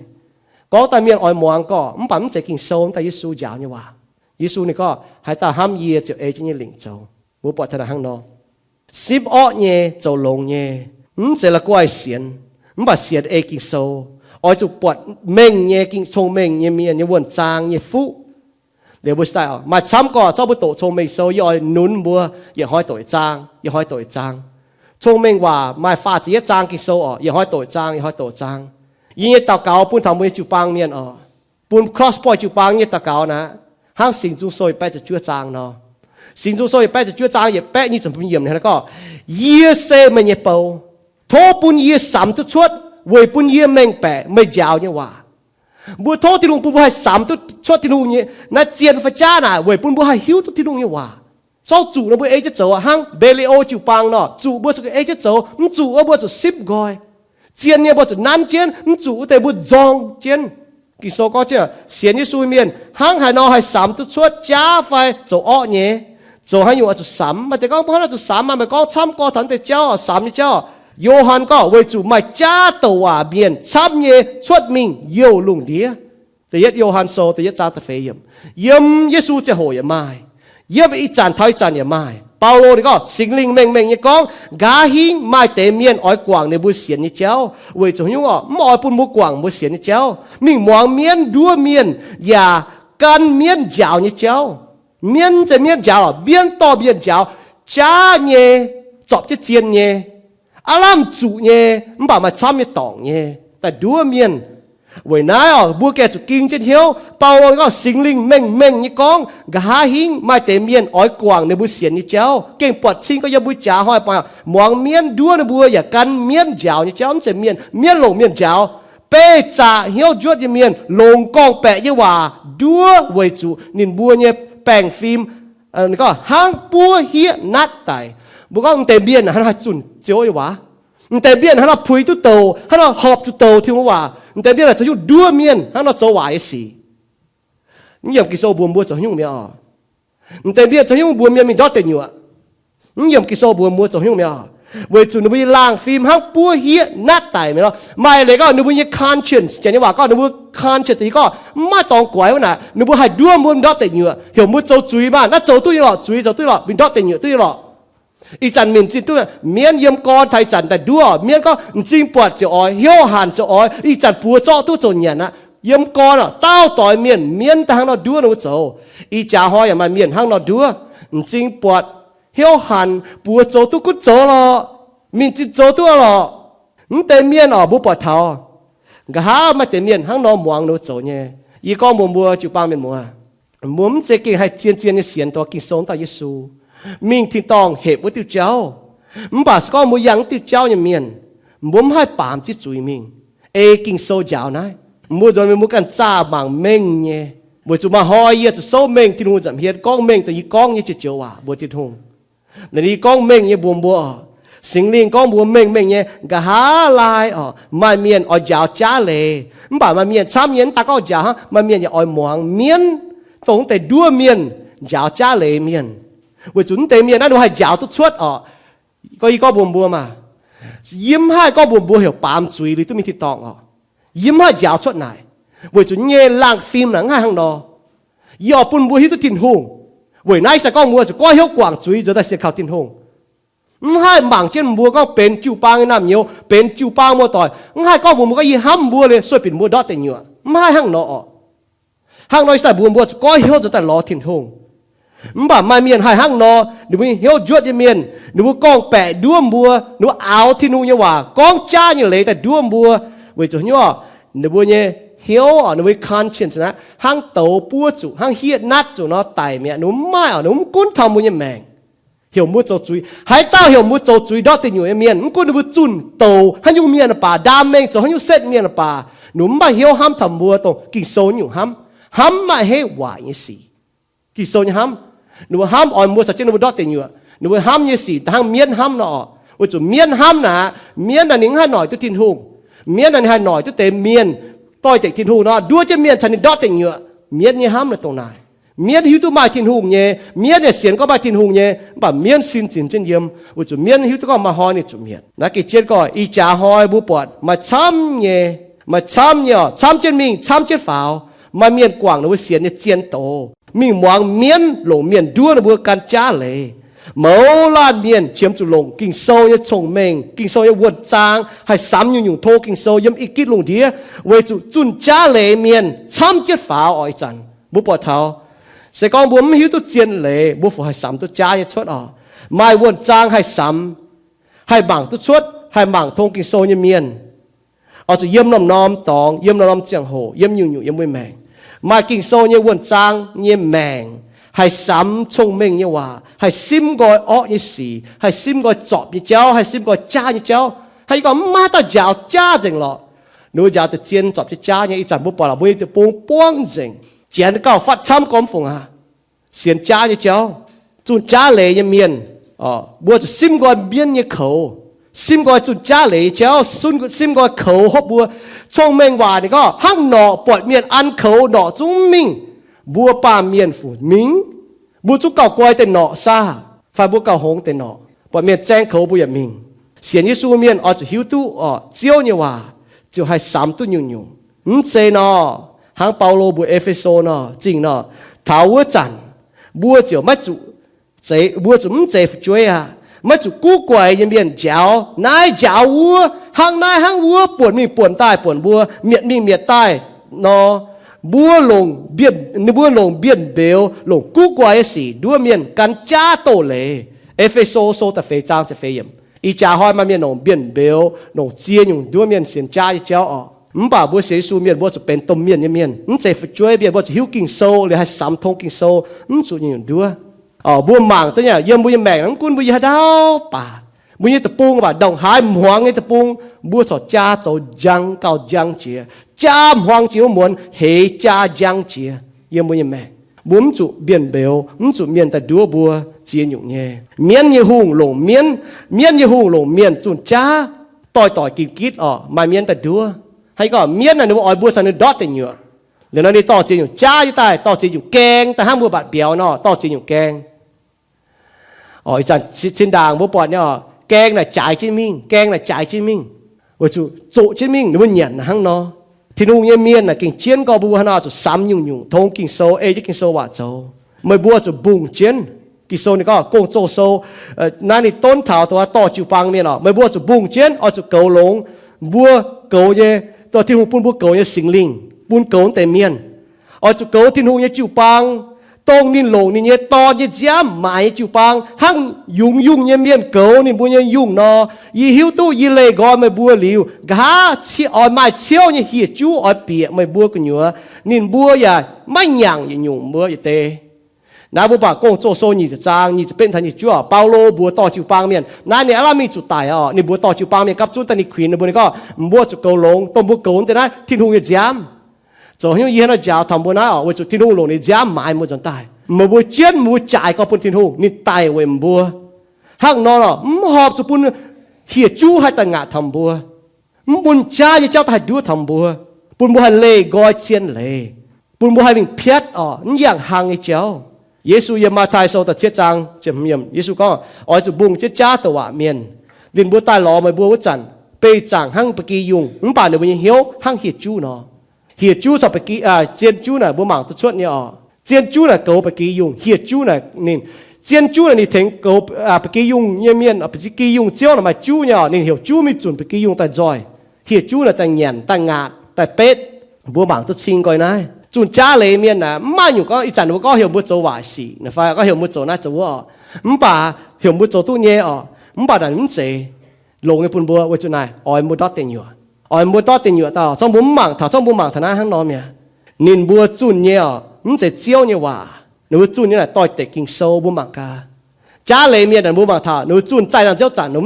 ก็แต่เมียนอ้อยมวงก็มันปั๊มจะกินโซมแต่ยิสูยาวเนี่ยว่ายิสูนี่ก็ให้ตาห้ามเยี่ยจะจะเนี่ยหลิงโจบัวปอดธนาห้างนอสิบอ้อเนี่ยจะลงเนี่ยจะละก้อยเสียนบัดเสียนกินโซอ้อยจุปวดเม่งเนี่ยกินชงเม่งเนี่ยเมียนเนี่ยวนจางเนี่ยฟุเดี๋ยวบัวสไตล์มาช้ำก่อเจ้าบัวโตชงเม่งโซย่อยนุนบัวอย่าห้อยตัวจางอย่าห้อยตัวจางชงเม่งว่าไม่ฟาดจะจางกิโซอย่าห้อยตัวจางอย่าห้อยตัวจางยิ่งตะเกาปุ่นทำมือจูปังเมียนปุ่น cross point จูปังยิ่งตะเกานะห้างสิงจูโซยไปจะชั่วจางเนาะสิงจูโซยไปจะชั่วจางอย่าแปะนี่จะเป็นเยี่ยมนะแล้วก็เยี่ยเซไม่เยี่ยเปาโทปุ่นเยี่ยสามตัวชดเวยปุ่นเยี่ยเม่งแปะไม่ยาวเนี่ยว่าบัวโทที่ลุงปุ่นบัวให้สามตัวชดที่ลุงเนี่ยน่าเจียนฟ้าจ้าน่ะเวยปุ่นบัวให้หิวตัวที่ลุงเนี่ยว่าsau chủ nó bữa ấy chết dấu hang belio chịu bang nó chủ bữa cho ấy chết dấu chủ ở bữa cho ship gọi chiên nha bữa cho nan chiên chủ tại bữa giong chiên kỳ số có chưa xiên như xuôi miền hang hải nó hải sắm tu suốt giá phải dấu ọ nhé dấu hay nhiều ở chỗ sắm màแต่ก็เพราะเราchỗ sắm mà có chăm có thằngแต่เจ้าสามนี่เจ้า โยฮันก็เวจูไม่จ้าตัวเบียนช้ำเยชวดมิงเยี่ยวลุงเดียแต่ยัดโยฮันโซแต่ยัดจ้าตะเฟยมเยซูจะโหยไม่เยี่ยมอีจานท้ายจานอย่าไม่เปาโลนี่ก็สิงลิงเมงยี่กองกาหิงไม่เตเมียนอ้อยกวางในบุเสียนยี่เจ้าเวจูยุ่งอ่ะมอยปุ่นบุกวางบุเสียนยี่เจ้ามิงมองเมียนดัวเมียนอย่ากันเมียนยาวยี่เจ้าเมียนจะเมียนยาวเบียนต่อเบียนยาวจ้าเนี่ยจอบจะเจียนเนี่ยอารามจุเนี่ยมันบ่มาช้ำเนี่ยต่องเนี่ยแต่ดัวเมียนเว้ยนายอ่ะบัวแกจุกิงจะเที่ยวเปาโลก็สิงลิงเม่งยี่กองกะหาหิงไม่เตเมียนอ้อยกวางในบุเสียนยี่เจ้าเก่งปวดซิงก็อย่าบุจ่าห้อยไปมองเมียนดัวในบัวอย่ากันเมียนยาวยี่เจ้ามันจะเมียนลงเมียนยาวเป้จ่าเหี้ยวจวดยี่เมียนลงกองแปะยี่ว่าดัวเว้ยจูนินบัวเนี่ยแป้งฟิล์มนี่ก็หางปัวเหี้ยนัดไตบุก็เตเมียนหันหาจุนเจียวยี่ว่าแต่เบี้ยนฮันเราพุยตุโตฮันเราหอบตุโตที่ว่าแต่เบี้ยนจะอยู่ดัวเมียนฮันเราจะไหวสินี่ยังกิโซบัวบัวจะยุ่งไม่อ่ะแต่เบี้ยจะยุ่งบัวเมียนมีดอตเต็มอยู่อ่ะนี่ยังกิโซบัวบัวจะยุ่งไม่อ่ะเวจุนนุบยล่างฟิล์มฮังปัวเฮียนัดไตไม่หรอไม่เลยก็นุบยคอนเชนส์เจนี่ว่าก็นุบคอนเชนส์ก็ไม่ต้องกวยวะน่ะนุบให้ดัวบัวมีดอตเต็มอยู่อ่ะเหี่ยวมุดโจจุยบ้านนั่นโจตุ้ยหรอจุยโจตุ้ยหรอมีดอตเต็มอยู่ตุ้ยหรออีจันมินจิตตัวเมียนเยี่ยมกอไทยจันแต่ดัวเมียนก็จริงปวดจะอ้อยเหี้ยวหันจะอ้อยอีจันปัวจ่อตู้จนเนี่ยนะเยี่ยมกอน่ะเต้าต่อยเมียนแต่หางเราดัวหนูโจอีจ่าหอยอย่ามาเมียนหางเราดัวจริงปวดเหี้ยวหันปัวโจตู้กุโจหรอมินจิตโจตัวหรอแต่เมียนอ๋อบุปผาเท้ากะหามาแต่เมียนหางเราหมวงหนูโจเนี่ยอีกองบัวจุปังเป็นมัวมุมจะกินให้เจียนเนี่ยเสียนตัวกินสงต่อเยซูมิงที่ต้องเหตุว่าติวเจ้ามันบาสก็มือยังติวเจ้าอย่างเมียนมุมให้ปามที่จุยมิงกินโซเจ้านะมือจนมือกันจ้าบางเม่งเนี่ยมือจุมาหอยเยอะจะโซเม่งที่นู่นจำเฮียก้องเม่งแต่ยี่ก้องเนี่ยจะเจ้าว่าบัวติดหงแต่ยี่ก้องเม่งเนี่ยบัวสิงลิงก้องบัวเม่งเนี่ยกะหาลายมาเมียนอ่อยยาวจ้าเลยมันบามาเมียนช้ำเมียนตาก็ยาวมาเมียนอย่าอ่อยหมวงเมียนตรงแต่ดัวเมียนยาวจ้าเลยเมียนว่าจุนเตมีนั่นดูให้ยาวทุกชวดก็อีก็บัวมายิ้มให้ก็บัวเหี่ยวปามจุยหรือต้องมีที่ตองยิ้มให้ยาวชวดไหนว่าจุนเย่ล่างฟิล์มหนังให้หังดอย่อปุ่นบัวที่ตุ้งทิ้งหงว่านายสักก็มัวจะก็เหี่ยวกว่างจุยจะได้เสียข่าวทิ้งหงให้บางเช่นบัวก็เป็นจิวปางน้ำเหนียวเป็นจิวปางมัวต่อยให้ก็บัวก็ยี่ห้ำบัวเลยสวยเป็นบัวดอดแต่เหนียวไม่ให้หังนอหังน้อยใส่บัวจะก็เหี่ยวจะแต่รอทิ้งหงบ่ามาเมียนให้ห้างนอหนูมีเหี้ยวจวดเมียนหนูกองแปะด้วมบัวหนูเอาที่นู่นเนี่ยว่ากองจ้าอย่างเลยแต่ด้วมบัวเวจุเนี่ยหนูบัวเนี่ยเหี้ยวหนูมีคันเช่นนะห้างโตปัวจุห้างเฮียนัดจุเนาะไตเมียหนูไม่หนูกุ้นทำบัวเนี่ยแมงเหี่ยวมัวโจจุยให้เต้าเหี่ยวมัวโจจุยดอติอยู่เมียนมันกุ้นหนูจุนโตให้อยู่เมียนป่าดามเมงจะให้อยู่เซตเมียนป่าหนูไม่เหี้ยวห้ามทำบัวตรงกิโซนอยู่ห้ามไม่ให้หวายยี่สิกิโซนห้ามหนูห้ามอ่อนมัวสัจเจนหนูดอติอยู่หนูห้ามยี่สิทางเมียนห้ามเนาะว่าจุเมียนห้ามนะเมียนนั่นนิ่งให้หน่อยตุทินหุงเมียนนั่นให้หน่อยตุเตเมียนต่อยเตทินหุงเนาะด้วยจะเมียนชนิดดอติอยู่เมียนเนี่ยห้ามในตรงไหนเมียนหิวตุมาทินหุงเนี่ยเมียนเนี่ยเสียนก็มาทินหุงเนี่ยแบบเมียนสินจินเจนเยี่ยมว่าจุเมียนหิวตุก็มาหอยนี่จุเมียนนักกิจเจนก็อีจ่าหอยบุปผามาช้ำเนี่ยมาช้ำเนี่ยช้ำเจนมิงช้ำเจนฝาวมาเมียนกว่างนะว่าเสียนเนี่ยเจียนโตมีหมวงเมียนหลงเมียนด้วนบัวกันจ้าเลยเมาลาดเมียนเฉียมจุลงกิ่งโซยชงเมงกิ่งโซยวนจางให้ซ้ำอยู่โทกิ่งโซยำอีกกิดลงเดียเวจุจุนจ้าเลยเมียนช้ำเจ็ดฝาอ้อยจันบุปผาเท้าเสกองบัวไม่หิวตุเจียนเลยบุฝให้ซ้ำตุจ้าเนี่ยชดไม่วนจางให้ซ้ำให้บางตุชดให้บางทงกิ่งโซยเมียนเอาจะเยี่ยมน้อมตองเยี่ยมน้อมเจียงโหเยี่ยมอยู่เยี่ยมไม่แมงมากิ่งโซเนี่ยวนจางเนี่ยแมงให้ซ้ำชงเมงเนี่ยว่าให้ซิมกอยอ้อเนี่ยสีให้ซิมกอยจอบเนี่ยเจ้าให้ซิมกอยจ้าเนี่ยเจ้าให้ก็มาต่อยาวจ้าจริงหรอหนูยาวแต่เจียนจอบจ้าเนี่ยอีจันบุปผาบุยแต่ปงป้วงจริงเจียนก็ฟัดช้ำกอมฝงเสียนจ้าเนี่ยเจ้าจุนจ้าเลยเนี่ยเมียนบัวจะซิมกอยเบียนเนี่ยเขาซิมกอยจุนจ้าเลยเจ้าซิมกอยเขาฮบบัวชงเมงว่านี่ก็ห้างหน่อปวดเมียนอันเขาหน่อจุ้งมิงบัวป่าเมียนฝูมิงบัวจุกเก่ากวยแต่หน่อซาไฟบัวเก่าหงแต่หน่อปวดเมียนแจ้งเขาบัวอย่ามิง xiên Giêsu miền ở chỗ hiếu tu ở chiếu như hòa chiếu hay sắm tu nhung nhung xe nó hàng Paulo bùa Epheso nó chính nó tháo vua chặn bùa chiếu mất chủ chế bùa chủ chế chuối à mất chủ cú quậy như miền chéo nai chéo vua hàng vua buồn mình buồn tai buồn bùa miệng mình miệng tai nó bùa lồng biển bèo lồng cú quậy xỉ đua miền cắn cha tổ lệ Epheso số ta phê trang ta phê yếm ý cha hỏi mà miền lồng biển bèo lồng chia nhung đua miền xiên cha như chéo ở bà bùa sẽ su miền bùaจะเป็นต้มmiền như miền sẽ phảiช่วยmiền bùaจะหิวกินโซ่เลยให้สามทงกินโซ่จุดอย่างด้วยบวมหมางตัวเนี่ยยังบุยแมงน้ำกุนบุยดาวป่าบุยตะปุงป่าดองหายหวงไอ้ตะปุงบัวสอดจ้าโจยังเก่ายังเจียจ้าหวงจิ๋วหมวนเฮจ้ายังเจียยังบุยแมงบุ้มจุเบียนเบลจุเมียนแต่ดัวบัวเจียหยุ่งเย่เมียนยี่หุงหลงเมียนยี่หุงหลงเมียนจุนจ้าต่อยกินกิดมาเมียนแต่ดัวให้ก็เมียนน่ะนึกว่าอ้อยบัวสันนึกดอดแต่เหยื่อเดี๋ยวนั้นนี่ต่อเจียอยู่จ้าอยู่ใต้ต่อเจียอยู่แกงแต่ห้ามบัวบาดเบียวเนาะต่อเจียอยู่แกงอีจันชินด่างบัวปอดเนี่ยแกงน่ะจ่ายชิ้นมิ่งแกงน่ะจ่ายชิ้นมิ่งว่าจุชิ้นมิ่งนึกว่าเหยียดนะฮังเนาะที่นู่นเมียนน่ะกินเชียนก็บัวเนาะจุซ้ำยุ่งทงกินโซจะกินโซว่าโซไม่บัวจุบุงเชียนกินโซนี่ก็โกงโจโซนั่นนี่ต้นเถาตัวต่อจิวปังเมียนเนาะไม่บัวจุบุงเชียนจุเกาหลงบัวเกาเยตัวที่หูปุ่นบัวเกาเยสิงลิงปุ่นเกาแต่เมียนจุเกาที่หูเยจิวปังตรงนี่หลงนี่เนี่ยตอนนี่จ้าหมายจิวปังหั่งยุ่งเนี่ยเมียนเกานี่บัวเนี่ยยุ่งเนาะยี่หิวตู้ยี่เล่ก็ไม่บัวหลิวกะเชี่ยไม้เชี่ยวเนี่ยเหี้ยจู้เปียไม่บัวกันอยู่นี่บัวอย่าไม่หยั่งอย่ายุ่งบัวอย่าเตนาบัวปากงโจโซนี่จะจางนี่จะเป็นทันนี่จ้าเปาโลบัวต่อจิวปังเมียนนั่นเนี่ยอะไรมีจุดตายนี่บัวต่อจิวปังเมียนกับจุดตันนี่ควีนบัวนี่ก็บัวจุเกาหลงต้มบัวเกาแต่นั้นที่หูเนี่ยจ้าจะหิวยี่ห้อจ้าทำบัวนั้นว่าจุดที่หูหลงนี่จ้าหมายมัวจนตายมาบัวเจียนมัวจ่ายก็ปุ่นทิ้งหูนี่ตายเวมบัวห้างนอนหอบจะปุ่นเหี้ยจู้ให้ต่างะทำบัวปุ่นจ้าจะเจ้าตายดูทำบัวปุ่นบัวให้เล่กอยเจียนเล่ปุ่นบัวให้วิ่งเพียดนี่อย่างห่างไอ้เจ้าเยซูยมาทายโซตัดเชียจางเจียมเมียมเยซูก็จะบุงเจ้าจ้าตัวเมียนดินบัวตายหล่อมาบัววัจันไปจางห้างปกียุงป่านเดี๋ยวมันเหี้ยวห้างเหี้ยจู้เนาะเหี้ยจู้สอบปกีเจียนจู้น่ะบัวหมางตัวชดเนี่ยเจียนจู้น่ะเกาปกียุงเหี้ยจู้น่ะนี่เจียนจู้น่ะนี่ถึงเกาปกียุงเยี่ยมเมียนปกียุงเจ้าน่ะมาจู้เนี่ยนี่เหี้ยวจู้มีจุนปกียุงแต่จอยเหี้ยจู้น่ะแต่เหยียนแต่งาดแต่เป็ดบัวหมางตัวชิงก่อยนะจุนจ้าเลยเมียนน่ะมาอยู่ก็อีจันก็เหี่ยวมุดโจว่าสินะฟ้าก็เหี่ยวมุดโจน่าจะว่าป่าเหี่ยวมุดโจตู้เนี่ยป่าดันมันเสลงในปุ่นบัวว่าจุนนายมุดดอดเต็งอยู่มุดดอดเต็งอยู่ต่อช่องบุ้มหมั่งถ้าช่องบุ้มหมั่งฐานะข้างนอกเนี่ยนินบัวจุนเนี่ยมันจะเจียวเนี่ยว่าหนูจุนเนี่ยต่อยเตะกินโซ่บุ้มหมั่งกาจ้าเลยเมียนดันบุ้มหมั่งถ้าหนูจุนใจดันเจ้าจันหนู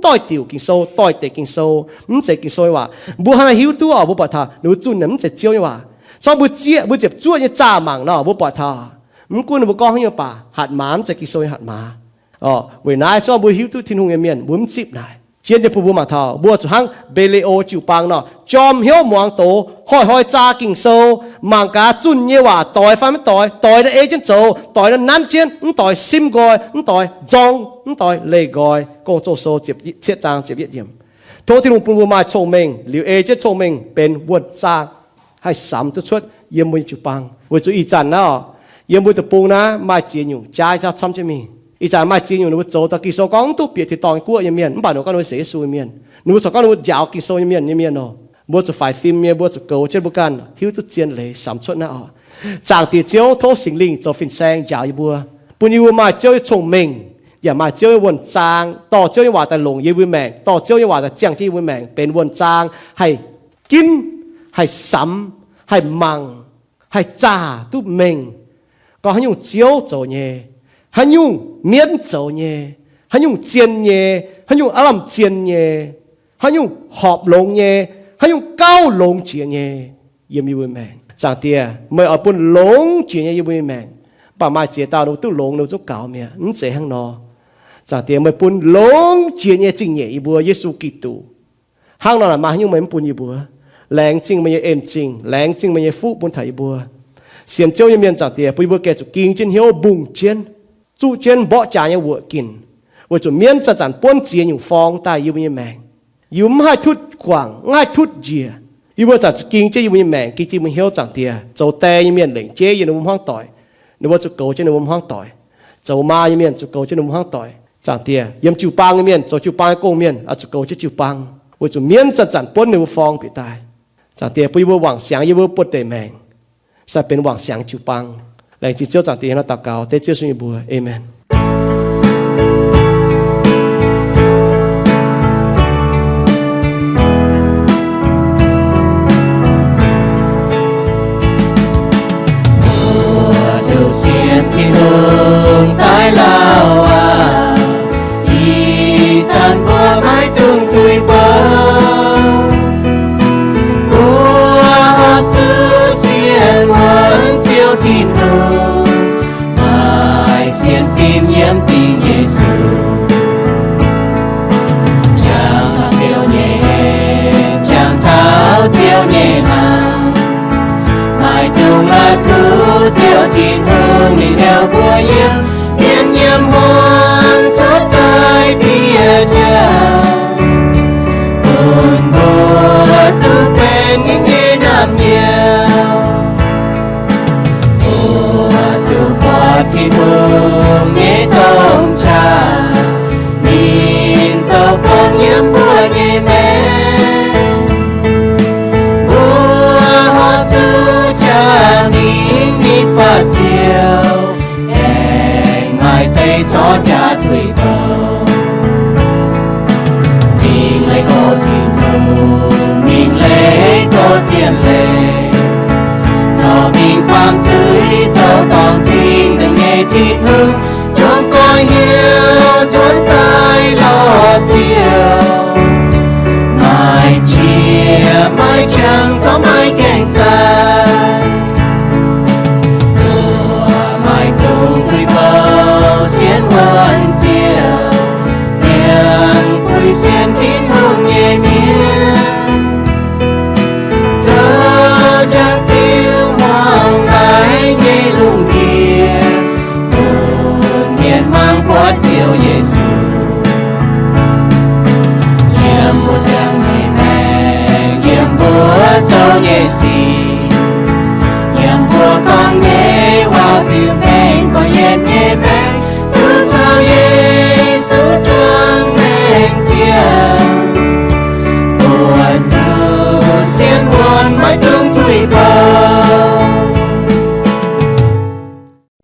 ต่อยติ๋วกินโซ่ต่อยเตะกินโซ่มันจะกินโซ่ว่าบัวหาหิวตัวบัวปะท่าหนูจุนเนี่ยมันจะเจียวเนี่ยว่าช่องบุเจี๊ยบุเจ็บจ้วยเนี่ยจ้าหมั่งเนาะบุปผามันกูนบุก้องให้ป่าหัดหมามจะกิโซยหัดหมาเวนายช่องบุหิวตุทิ้งหงเมียนบุ้มจิบนายเจียนจะพูบุมาท่าบัวจุหังเบเลโอจิวปังเนาะจอมเหี้ยวหมวงโตห้อยจ้ากิ่งโซมังกาจุนเนี่ยว่าต่อยฟันไม่ต่อยนั่นเอเจนโจต่อยนั่นเจียนต่อยซิมกอยต่อยจองต่อยเล่กอยกงโจโซเจ็บเชี่ยจางเจ็บเยี่ยมโทษที่หลวงปู่มาโชเมงหรือเอเจนโชเมงเป็นวัวจ้าให้สามตัวชดเยี่ยมบุญจุปังวัจุอีจันนะเยี่ยมบุญตะปูนะมาเจียนอยู่ใจจะทำจะมีอีจันมาเจียนอยู่หนูโจตะกิโซก้องตู้เปียที่ตอนกู้ยังเมียนบ้านหนูก็หนูเสียสูเมียนหนูสก้องหนูยาวกิโซยังเมียนเนาะบัวจะฝ่ายฟิล์มเมียบัวจะเกาเช่นบุกันหิวตุเจียนเลยสามชดนะจางตีเจียวโทสิงลิงจะฟินแซงยาวบัวปุญญ์มาเจียวชงเมงอย่ามาเจียววนจางต่อเจียวว่าแต่หลงยี่วิแมงต่อเจียวว่าแต่เจียงที่วิแมงเป็นวนจางให้กินให้ซ้ำให้มังให้จ่าตุเมงก็ให้ยุ่งเจียวโจเย่ให้ยุ่งเมียนโจเย่ให้ยุ่งเจียนเย่ให้ยุ่งอารมณ์เจียนเย่ให้ยุ่งหอบลงเย่ให้ยุ่งเก้าลงเจียนเย่ยังมีวิแมงจางเตียเมื่อเอาปุ่นลงเจียนเย่ยังวิแมงป่ามาเจียตาดูตู้ลงดูจุกเก่าเมียนั่นเสียข้างนอจางเตียเมื่อปุ่นลงเจียนเย่จริงเย่อีบัวเยซูกิตูห้างนอนมาให้ยุ่งเหมือนปุ่นอีบัวแรงจริงไม่ใช่เอ็มจริงแรงจริงไม่ใช่ฟูบนไถบัวเสียนเจ้ายังเมียนจากเตียปุยบัวแกจุกินเจนเหี่ยวบุงเจนจู่เจนบ่จ่ายยังวัวกิน为主面真真本节用方带要咩命，要唔係脱狂，嗌脱嘢，要唔就經濟要咩命，經濟唔曉真啲，做地要咩零姐要唔肯代，你話做狗真係唔肯代，做媽要咩做狗真係唔肯代，真啲，要做幫要咩做做幫公面，啊做狗就做幫，為主面真真本要方別帶，真啲不要妄想要不地命，實เป็น妄想做幫，嚟自招真啲喺度禱告，得接受一步 ，Amen。thiên hương tái lao à y tràn bùa mái tương tươi bơ bùa hạt chữ xiên vẫn chiếu thiên hương mãi xiên phim nhiễm tình Giêsu chàng chiếu nhẹ chàng tháo chiếu nhẹ hàng mãi tương là cứu chiếu thiên hương đi theo bùa nhiễm yên nhiễm hồn chốt tay bia cha buồn bùa tư bên những nghe nam nhiều bùa từ qua thiên hương nghe tôm trà nhìn cho con nhiễm bùa nhẹ mẹ bùa họ chữ cha mình phát chiều em mai tay cho cha thủy bầu mình lấy cô thiên hương mình lấy cô chiến lệ cho mình bám dưới cho con chính tình nghe thiên hương trong coi hiếu chốn tay lo chiều mai chia mai chẳng gió mai kẹt dài thủy bầu xiên huân chiều riêng bùi xiên thiên hương nhẹ miên giờ chẳng chiếu mong ai nghe lung biển buồn miền mang quát chiều Giêsu yếm bùa chẳng nhẹ mẹ yếm bùa châu nhẹ xì yếm bùa con nhẹ hoa biểu mẹ có yên nhẹ mẹ cứ sao Giêsu chuông mệnh chiều bùa dù xiên buồn mãi tương thủy bầu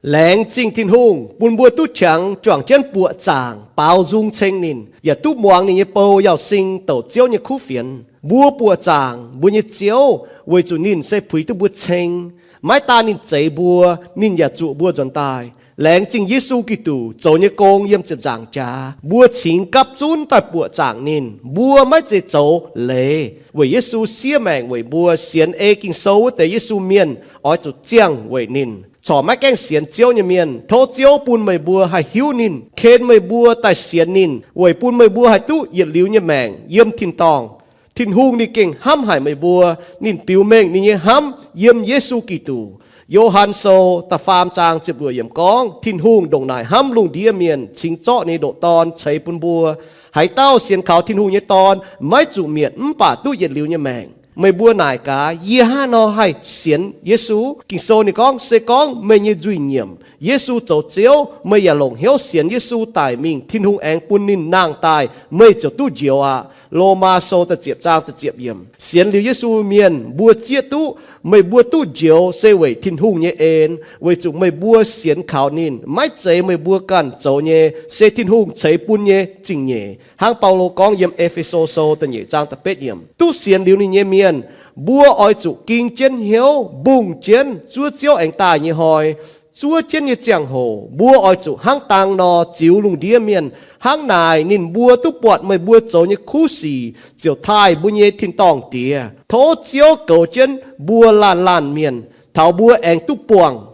lãng chính thiên hùng buồn bùa tu trắng choàng chân bùa chàng bao dung thanh nínอย่าtu muangนี่เปา要sinh tổ chiếu như khu phiền bùa chàng bùa như chiếu với chủ nín sẽ phủi tu bùa thanh mái ta nín chạy bùa nínอย่าtrụ bùaจนตายlãng chính Giêsu Kitô chỗ như con yếm chụp giảng cha bùa chính cấp chun tại bùa chàng nín bùa mái chạy chỗ lệ với Giêsu xia mèn với bùa xiên kinh sâu tại Giêsu miền ở chỗ chiang với nín chỏ mái canh xiên chiếu như miền thô chiếu bùn mây bùa hay hiu nín khen mây bùa tại xiên nín với bùn mây bùa hay tu nhiệt liu như mèn yếm thiên tòng thiên hùng đi kinh hăm hải mây bùa nín piu mèn nín như hăm yếm Giêsu Kitô Johann so ta phàm trang chụp bùa yếm con thiên hùng đồng nải hăm lùng đĩa miền chính chọในđộ tอนchạy bùn bùa hải tao xiên khảo thiên hùng như tอนmấy chủ miền bà tu nhiệt liu như mèn mày bùa nải cả ye ha no hay xiên Giêsu kinh sâu này con sẽ con mày như duy nhiệm Giêsu chỗ chiếu màyอย่าหลง hiếu xiên Giêsu tại mình thiên hùng anh bùn nín nàng tài mày chỗ tu diệu à lô ma sâu ta diệp trang ta diệp yểm xiên liu Giêsu miền bùa chia tu mày bùa tu diệu sẽ về thiên hùng nhé en về chủ mày bùa xiên khảo nín mãi chế mày bùa cần chỗ nhé sẽ thiên hùng chế bùn nhé chính nhé hang Paulo con yểm Ephesos sâu ta nhé trang ta bết yểm tu xiên liu nín nhé miền bùa oi chủ kinh chiến hiếu bùng chiến chúa chiếu anh tài như hỏi chúa chiến như giang hồ bùa oi chủ hang tàng nò chiếu lùng đĩa miền hang nài nín bùa tu bọt mày bùa chỗ như khu xì chiều thai bùa nhé thiên tòng tía thố chiếu cầu chiến bùa làn miền thảo bùa anh tu buồng